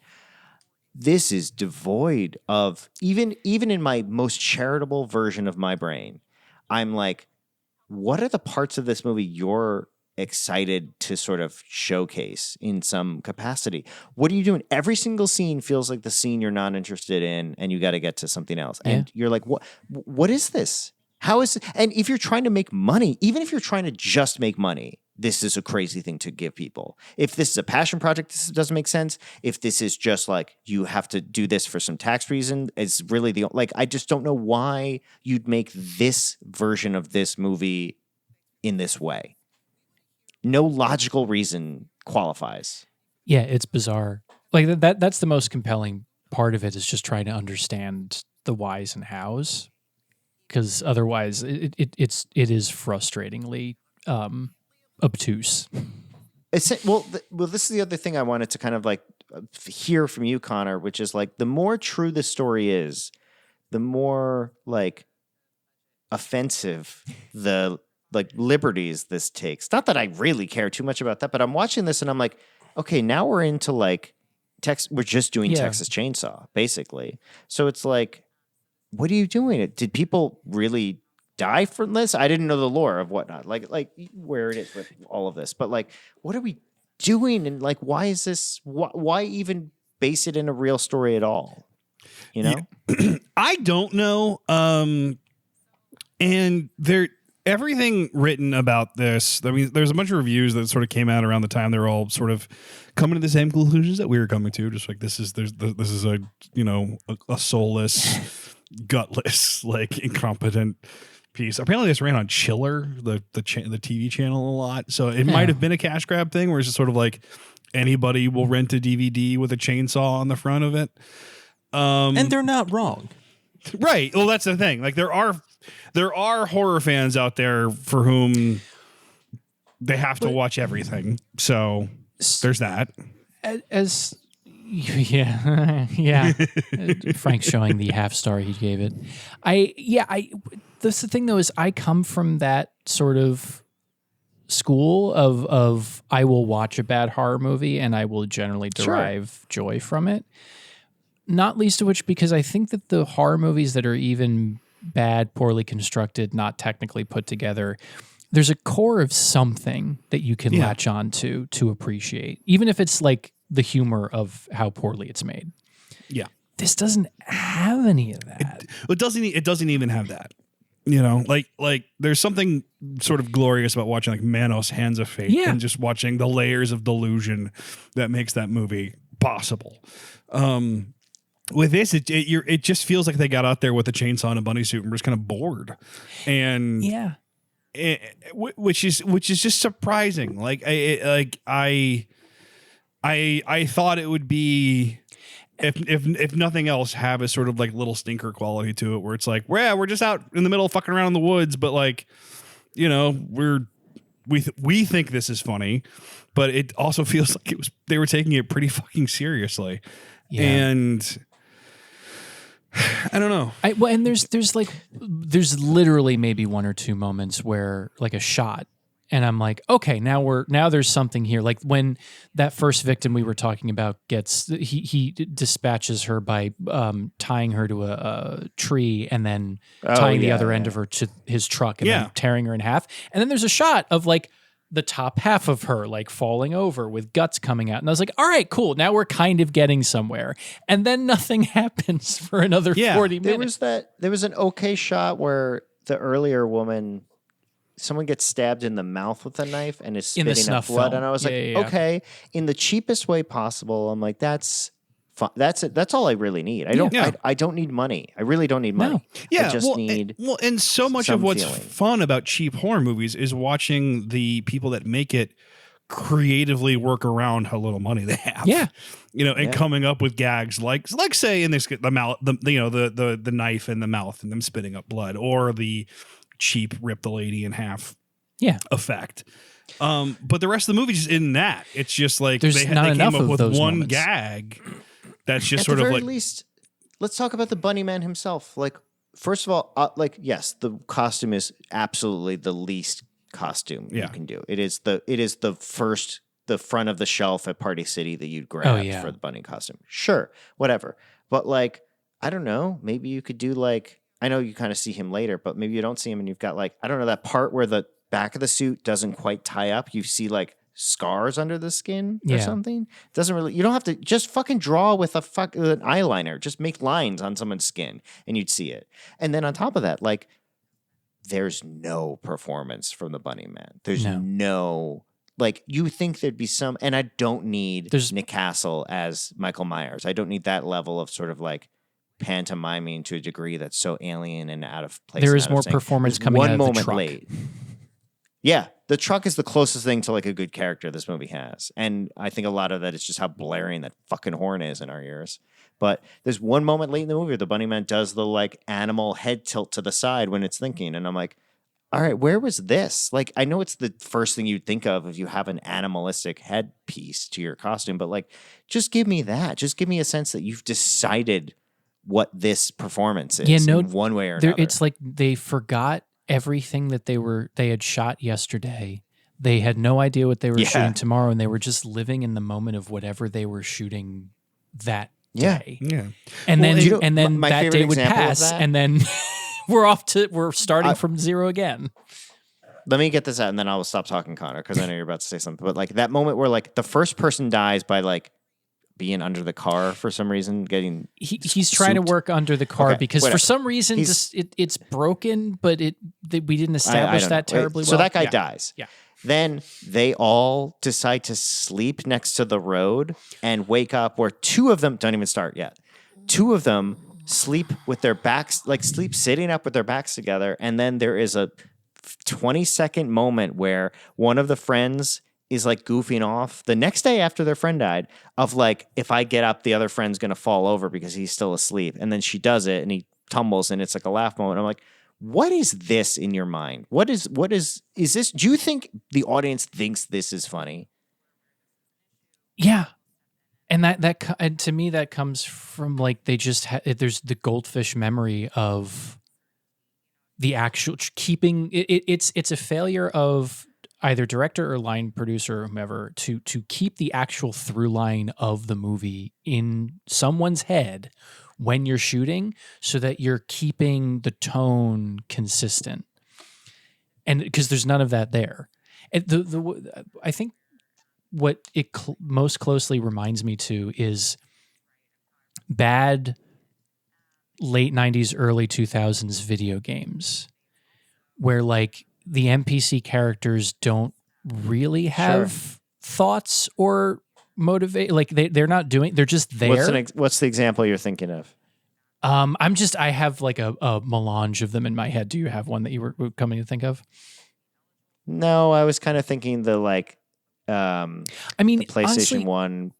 This is devoid of even in my most charitable version of my brain, I'm like, what are the parts of this movie you're excited to sort of showcase in some capacity? What are you doing? Every single scene feels like the scene you're not interested in, and you got to get to something else. And you're like, what is this? How is it? And if you're trying to make money, even if you're trying to just make money, this is a crazy thing to give people. If this is a passion project, this doesn't make sense. If this is just like, you have to do this for some tax reason, it's really I just don't know why you'd make this version of this movie in this way. No logical reason qualifies. Yeah, it's bizarre. Like that's the most compelling part of it, is just trying to understand the whys and hows, because otherwise it is frustratingly obtuse. Well, this is the other thing I wanted to kind of like hear from you, Connor, which is like, the more true this story is, the more like offensive the like liberties this takes. Not that I really care too much about that, but I'm watching this and I'm like, okay, now we're into like we're just doing Texas Chainsaw, basically. So it's like, what are you doing? Did people really die from this? I didn't know the lore of whatnot, like where it is with all of this. But like, what are we doing? And like, why is this? Why even base it in a real story at all? You know, I don't know. And everything written about this, I mean, there's a bunch of reviews that sort of came out around the time. They're all sort of coming to the same conclusions that we were coming to. Just like, this is a, you know, a soulless, gutless, like incompetent piece. Apparently this ran on Chiller, the TV channel, a lot. So it might have been a cash grab thing where it's just sort of like, anybody will rent a DVD with a chainsaw on the front of it. And they're not wrong. Right. Well, that's the thing. Like, there are horror fans out there for whom they have to watch everything. So there's that. Yeah. Frank's showing the half star he gave it. That's the thing though, is I come from that sort of school of I will watch a bad horror movie and I will generally derive joy from it. Not least of which because I think that the horror movies that are even bad, poorly constructed, not technically put together, there's a core of something that you can latch on to appreciate, even if it's like the humor of how poorly it's made. Yeah. This doesn't have any of that. It doesn't even have that. You know, like there's something sort of glorious about watching like Manos Hands of Fate and just watching the layers of delusion that makes that movie possible. With this, it just feels like they got out there with a chainsaw and a bunny suit and were just kind of bored, and which is just surprising. Like I thought it would be, if nothing else, have a sort of like little stinker quality to it, where it's like, well, we're just out in the middle fucking around in the woods, but like, you know, we think this is funny, but it also feels like they were taking it pretty fucking seriously, and. I don't know. And there's literally maybe one or two moments where like a shot And I'm like, okay, now there's something here. Like when that first victim we were talking about he dispatches her by tying her to a tree and then tying the other end of her to his truck and then tearing her in half. And then there's a shot of like the top half of her like falling over with guts coming out. And I was like, all right, cool. Now we're kind of getting somewhere. And then nothing happens for another 40 minutes. There was an okay shot where the earlier woman, someone gets stabbed in the mouth with a knife and is spitting up blood. And I was okay, in the cheapest way possible. I'm like, that's fun. That's it. That's all I really need. I don't need money. I really don't need money. Yeah, I just need. And so much of what's fun about cheap horror movies is watching the people that make it creatively work around how little money they have. Yeah. And coming up with gags like say in this the knife in the mouth and them spitting up blood, or the cheap rip the lady in half effect. But the rest of the movie just isn't that. It's just like they came up with one moments. Gag that's just At sort the of very like least, let's talk about the Bunnyman himself. Like, first of all, yes, the costume is absolutely the least costume you can do. It is the front of the shelf at Party City that you'd grab for the bunny costume. Sure, whatever. But like, I don't know, maybe you could do like, I know you kind of see him later, but maybe you don't see him and you've got like, I don't know, that part where the back of the suit doesn't quite tie up. You see like scars under the skin or something. It doesn't really, you don't have to just fucking draw with an eyeliner. Just make lines on someone's skin and you'd see it. And then on top of that, like, there's no performance from the Bunnyman. There's no like, you think there'd be some, and I don't need Nick Castle as Michael Myers. I don't need that level of sort of like pantomiming to a degree that's so alien and out of place. There is more performance coming out of the truck. Late. Yeah, the truck is the closest thing to like a good character this movie has. And I think a lot of that is just how blaring that fucking horn is in our ears. But there's one moment late in the movie where the Bunnyman does the like animal head tilt to the side when it's thinking. And I'm like, all right, where was this? Like, I know it's the first thing you'd think of if you have an animalistic headpiece to your costume, but like, just give me that. Just give me a sense that you've decided what this performance is in one way or another. It's like they forgot everything that they had shot yesterday. They had no idea what they were shooting tomorrow, and they were just living in the moment of whatever they were shooting that day. Yeah. And then that day would pass, and then we're starting from zero again. Let me get this out, and then I'll stop talking, Connor, because I know you're about to say something. But like that moment where like the first person dies by like being under the car for some reason, he's trying to work under the car because for some reason it's broken, but we didn't establish that terribly well. So that guy dies. Yeah. Then they all decide to sleep next to the road and wake up where two of them don't even start yet. Two of them sleep with their backs, like sleep sitting up with their backs together. And then there is a 20-second moment where one of the friends is like goofing off the next day after their friend died of like, if I get up, the other friend's going to fall over because he's still asleep. And then she does it and he tumbles and it's like a laugh moment. I'm like, what is this in your mind? What is this? Do you think the audience thinks this is funny? Yeah. And that to me, that comes from like, they just, there's the goldfish memory of the actual keeping it's a failure of either director or line producer or whomever to keep the actual through line of the movie in someone's head when you're shooting so that you're keeping the tone consistent. And because there's none of that there. I think what it most closely reminds me to is bad late 90s, early 2000s video games where like the NPC characters don't really have thoughts or motivate. Like they're not doing, they're just there. What's the example you're thinking of? I have like a melange of them in my head. Do you have one that you were coming to think of? No, I was kind of thinking the like, the PlayStation honestly, 1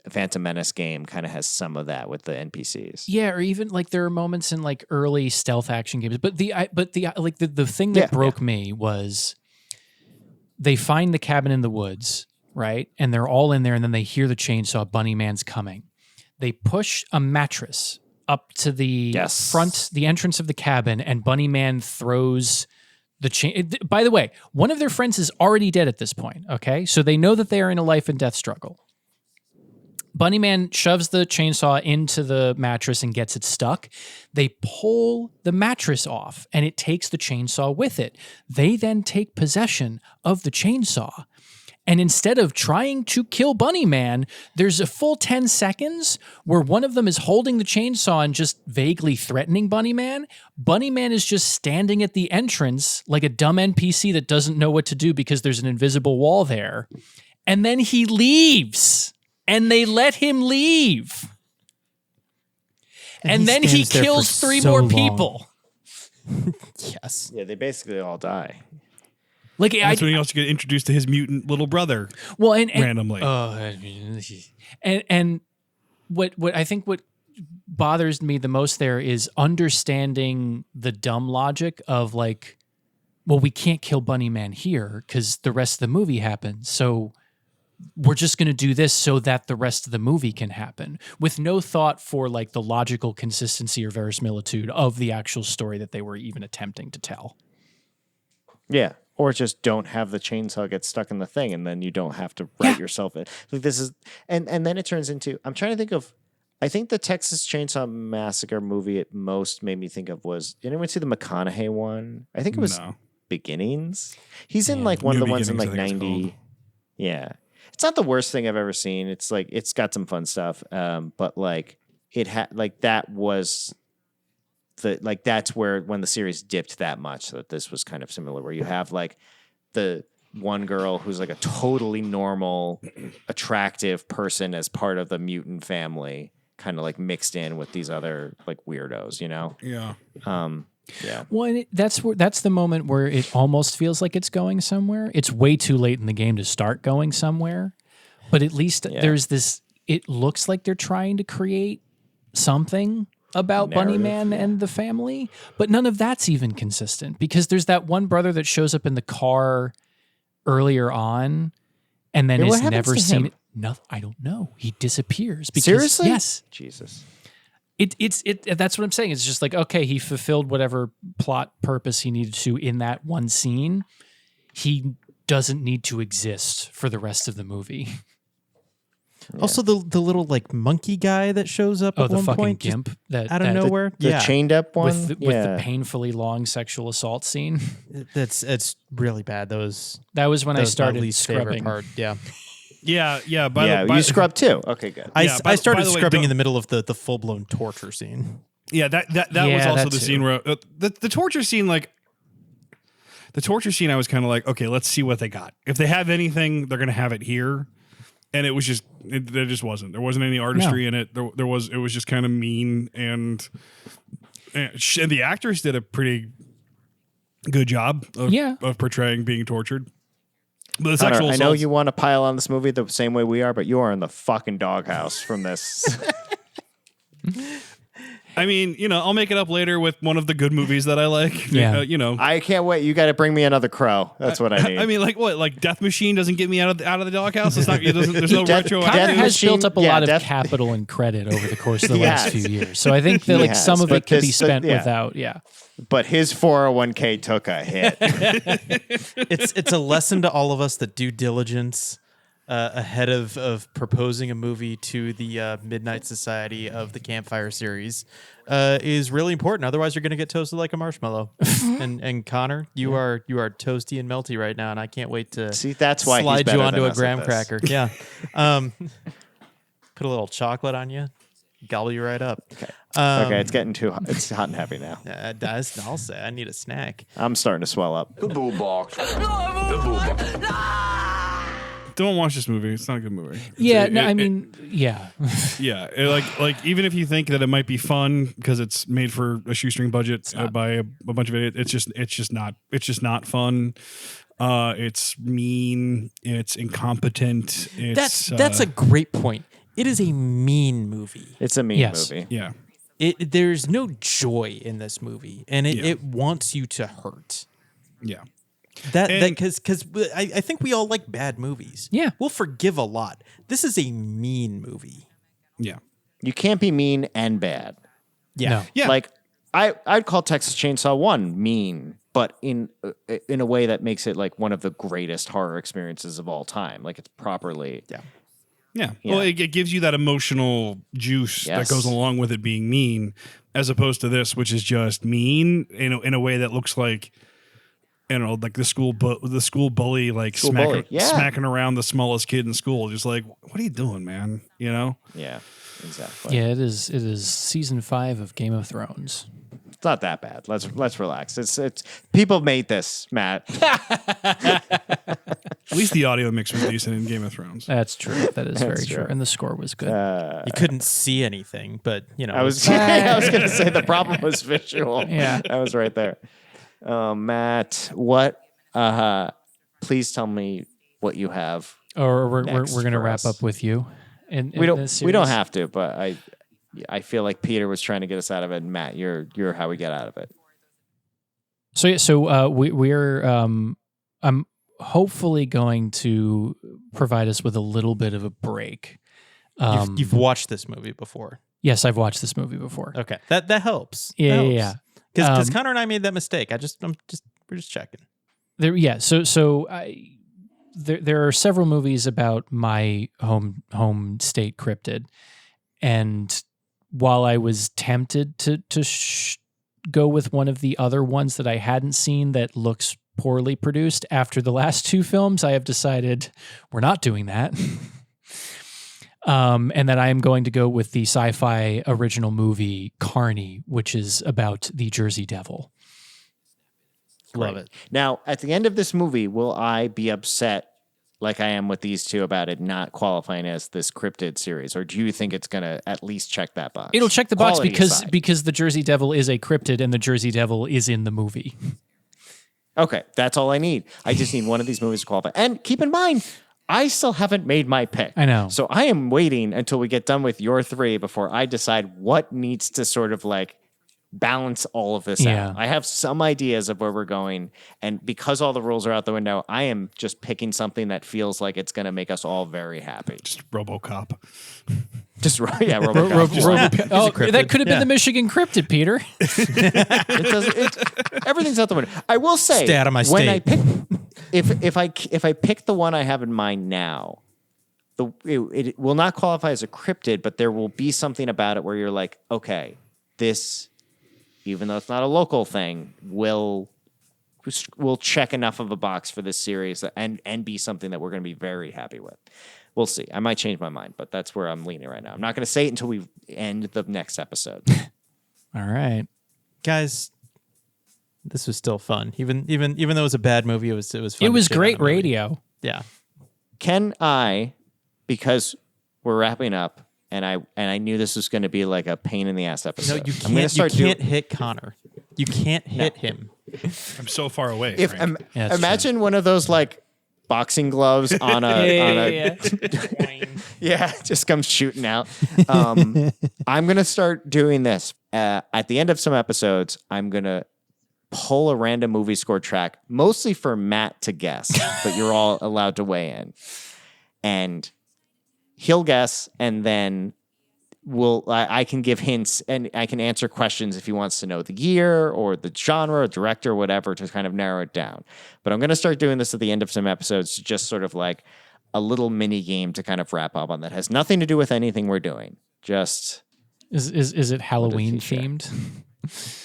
Phantom Menace game kind of has some of that with the NPCs. Yeah, or even like there are moments in like early stealth action games. But the thing that broke me was they find the cabin in the woods, right? And they're all in there, and then they hear the chainsaw. Bunnyman's coming. They push a mattress up to the front, the entrance of the cabin, and Bunnyman throws By the way, one of their friends is already dead at this point. Okay, so they know that they are in a life and death struggle. Bunnyman shoves the chainsaw into the mattress and gets it stuck. They pull the mattress off and it takes the chainsaw with it. They then take possession of the chainsaw. And instead of trying to kill Bunnyman, there's a full 10 seconds where one of them is holding the chainsaw and just vaguely threatening Bunnyman. Bunnyman is just standing at the entrance like a dumb NPC that doesn't know what to do because there's an invisible wall there. And then he leaves. And they let him leave. And then he kills 3 more people. Yes. Yeah, they basically all die. Like That's when he also get introduced to his mutant little brother. Well, and randomly. And what I think what bothers me the most there is understanding the dumb logic of like, well, we can't kill Bunnyman here because the rest of the movie happens. So we're just going to do this so that the rest of the movie can happen with no thought for like the logical consistency or verisimilitude of the actual story that they were even attempting to tell. Yeah. Or just don't have the chainsaw get stuck in the thing and then you don't have to write yourself in. Like this is and then it turns into I'm trying to think of I think the Texas Chainsaw Massacre movie it most made me think of was did anyone see the McConaughey one? I think it was Beginnings. He's in like one of the ones in like 90. Yeah. It's not the worst thing I've ever seen. It's like it's got some fun stuff. But like it had like that was that's where when the series dipped that much that this was kind of similar where you have like the one girl who's like a totally normal, attractive person as part of the mutant family, kind of like mixed in with these other like weirdos, you know? Yeah. Yeah. Well, and that's the moment where it almost feels like it's going somewhere. It's way too late in the game to start going somewhere, but at least there's this. It looks like they're trying to create something about Bunnyman and the family, but none of that's even consistent because there's that one brother that shows up in the car earlier on, and then is never seen. No, I don't know. He disappears. Because, seriously? Yes. Jesus. It's that's what I'm saying. It's just like, okay, he fulfilled whatever plot purpose he needed to in that one scene. He doesn't need to exist for the rest of the movie. Yeah. Also, the little like monkey guy that shows up at the one fucking point, gimp that out of nowhere, the chained up one with the painfully long sexual assault scene. It's really bad. That was when I started scrubbing. Part. Yeah. Yeah. You scrub too. Okay, good. I started scrubbing in the middle of the full blown torture scene. Yeah, that was also the scene where the torture scene, like the torture scene, I was kind of like, okay, let's see what they got. If they have anything, they're gonna have it here. And it was just, there just wasn't. There wasn't any artistry in it. It was just kind of mean, and the actors did a pretty good job of portraying being tortured. But the sexual I know you want to pile on this movie the same way we are, but you are in the fucking doghouse from this. I mean, I'll make it up later with one of the good movies that I like. Yeah. I can't wait. You got to bring me another Crow. That's what I need. I mean, like what? Like Death Machine doesn't get me out of the doghouse. It's not. There's no retro. Connor has built up a lot of capital and credit over the course of the last few years, so I think that like some of it can be spent without. Yeah. But his 401k took a hit. It's a lesson to all of us that due diligence ahead of proposing a movie to the Midnight Society of the Campfire series is really important. Otherwise, you're going to get toasted like a marshmallow. and Connor, you are toasty and melty right now, and I can't wait to that's why slide he's you onto than a us graham at this. cracker. Yeah, put a little chocolate on you, gobble you right up. Okay. Okay, it's getting too hot. It's hot and heavy now. I'll say I need a snack. I'm starting to swell up. The boo box. The boo box. Don't watch this movie. It's not a good movie. Yeah, yeah. Like even if you think that it might be fun because it's made for a shoestring budget by a bunch of idiots, it's just not fun. It's mean. It's incompetent. That's a great point. It is a mean movie. It's a mean movie. Yeah. There's no joy in this movie, and it wants you to hurt. Yeah. Because I think we all like bad movies. Yeah. We'll forgive a lot. This is a mean movie. Yeah. You can't be mean and bad. Yeah. No. Yeah. Like I'd call Texas Chainsaw 1 mean but in a way that makes it like one of the greatest horror experiences of all time. Like it's properly. Yeah. Yeah. Well, it gives you that emotional juice that Yes. goes along with it being mean, as opposed to this, which is just mean in a way that looks like, you know, like the school bully, like School bully, yeah. smacking around the smallest kid in school. Just like, what are you doing, man? You know? Yeah, exactly. Yeah, it is. It is season 5 of Game of Thrones. It's not that bad. Let's relax. It's people made this, Matt. At least the audio mix was decent in Game of Thrones. That's true. That is very true. true. And the score was good. You couldn't see anything, but you know, I was going to say the problem was visual. Yeah. That was right there. Matt, what? Please tell me what you have. or we're next going to for wrap us. up with you. In We don't. this We don't series. have to, but I feel like Peter was trying to get us out of it. And Matt, you're how we get out of it. So we're I'm hopefully going to provide us with a little bit of a break. you've watched this movie before. Yes, I've watched this movie before. Okay, that helps. Yeah, That yeah, helps. yeah. Because Connor and I made that mistake. We're just checking. There, So there are several movies about my home state cryptid, and while I was tempted to go with one of the other ones that I hadn't seen that looks poorly produced after the last 2 films, I have decided we're not doing that. And that I am going to go with the sci-fi original movie Carney, which is about the Jersey Devil. Love it. Now, at the end of this movie, will I be upset like I am with these two about it not qualifying as this cryptid series, or do you think it's going to at least check that box? It'll check the box Quality aside. because the Jersey Devil is a cryptid and the Jersey Devil is in the movie. Okay, that's all I need. I just need one of these movies to qualify. And keep in mind, I still haven't made my pick. I know. So I am waiting until we get done with your 3 before I decide what needs to sort of like balance all of this Yeah. out. I have some ideas of where we're going. And because all the rules are out the window, I am just picking something that feels like it's going to make us all very happy. Just RoboCop. Just, yeah, RoboCop. Oh, cryptid. that could have been Yeah. the Michigan cryptid, Peter. Everything's out the window. I will say, Stay out of my when I state. pick, if I pick the one I have in mind now, it will not qualify as a cryptid, but there will be something about it where you're like, okay, this, even though it's not a local thing, will check enough of a box for this series and be something that we're going to be very happy with. We'll see. I might change my mind, but that's where I'm leaning right now. I'm not going to say it until we end the next episode. All right. Guys, this was still fun. Even though it was a bad movie, it was fun. It to was shit on great a movie. radio. Yeah. Can I, because we're wrapping up, and I knew this was going to be like a pain in the ass No, episode. you I'm gonna can't. start You can't hit Connor. You can't hit him. I'm so far away. If Frank. Yeah, that's imagine one of those like boxing gloves on a yeah, it just comes shooting out. I'm gonna start doing this at the end of some episodes. I'm gonna pull a random movie score track, mostly for Matt to guess, but you're all allowed to weigh in, and he'll guess, and then I can give hints and I can answer questions if he wants to know the year or the genre or director or whatever to kind of narrow it down. But I'm going to start doing this at the end of some episodes, just sort of like a little mini game to kind of wrap up on that has nothing to do with anything we're doing. Just Is it Halloween feature. themed?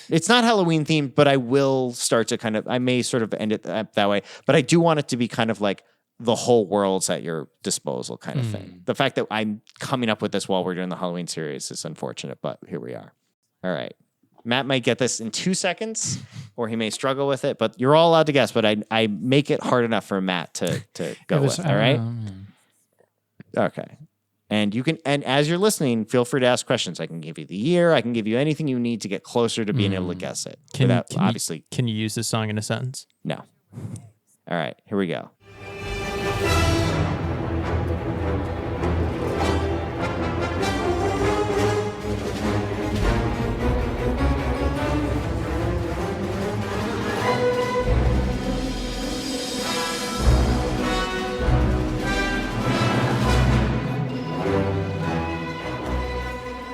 it's not Halloween themed, but I will start to I may sort of end it that way. But I do want it to be kind of like the whole world's at your disposal kind of thing. The fact that I'm coming up with this while we're doing the Halloween series is unfortunate, but here we are. All right. Matt might get this in 2 seconds, or he may struggle with it, but you're all allowed to guess, but I make it hard enough for Matt to go with. All right? Okay. And you can, and as you're listening, feel free to ask questions. I can give you the year. I can give you anything you need to get closer to being able to guess it. Obviously, Can you use this song in a sentence? no. All right, here we go.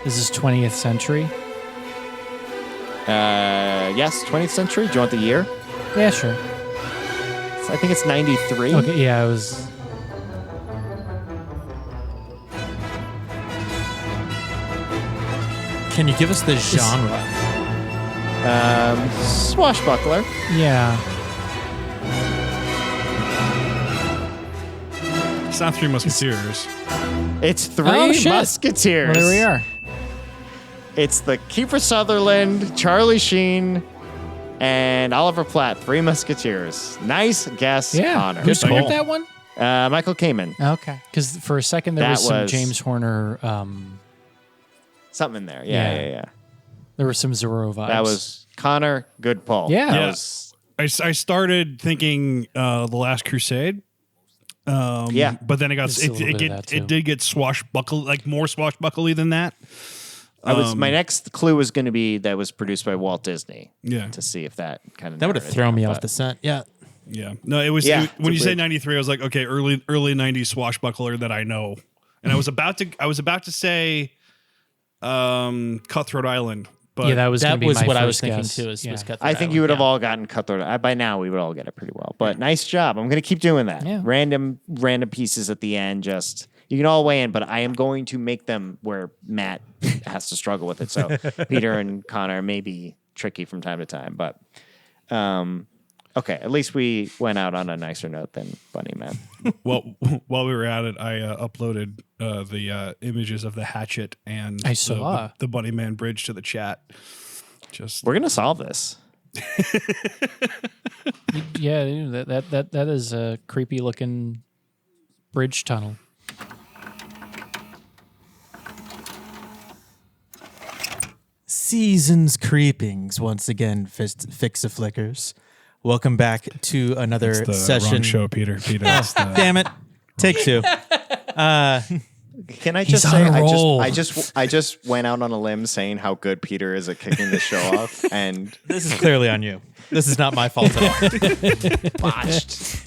Is this 20th century? Yes, 20th century. Do you want the year? Yeah, sure. I think it's 93. Okay, yeah, it was. Can you give us the genre? Swashbuckler. Yeah. It's not Three Musketeers. It's Three Oh, shit. Musketeers. Well, there we are. It's the Kiefer Sutherland, Charlie Sheen, and Oliver Platt. Three Musketeers. Nice guess, Yeah. Connor. Who scored that one? Michael Kamen. Okay. Because for a second there That was some was- James Horner. Something in there. Yeah. There were some Zorro vibes. That was Connor. Good pull. Yeah. That Yeah. was. I started thinking The Last Crusade. Yeah. But then it got It's a little bit of that, too. it did get swashbuckle, like more swashbuckly than that. My next clue was going to be that it was produced by Walt Disney. Yeah. To see if that kind of That would have thrown me off the scent. Yeah. Yeah. No, it was Yeah, when it's you a said weird- 93, I was like, okay, early 90s swashbuckler that I know. And I was about to say Cutthroat Island, but Yeah, that was gonna That be was my what I was first thinking guess. too. Was Yeah. Cutthroat I think Island, you would have yeah. all gotten Cutthroat. By now, we would all get it pretty well. But nice job. I'm going to keep doing that. Yeah. Random pieces at the end. Just you can all weigh in, but I am going to make them where Matt has to struggle with it. So Peter and Connor may be tricky from time to time, but okay. At least we went out on a nicer note than Bunnyman. well, while we were at it, I uploaded the images of the hatchet and I saw. the Bunnyman bridge to the chat. Just We're going to solve this. Yeah, that is a creepy looking bridge tunnel. Seasons creepings once again. Fix-a-flickers. Welcome back to another it's the session. wrong show, Peter. Peter, it's the- Damn it! Take two. Can I He's just on say a roll. I just went out on a limb saying how good Peter is at kicking the show off and This is clearly on you. This is not my fault at all. botched.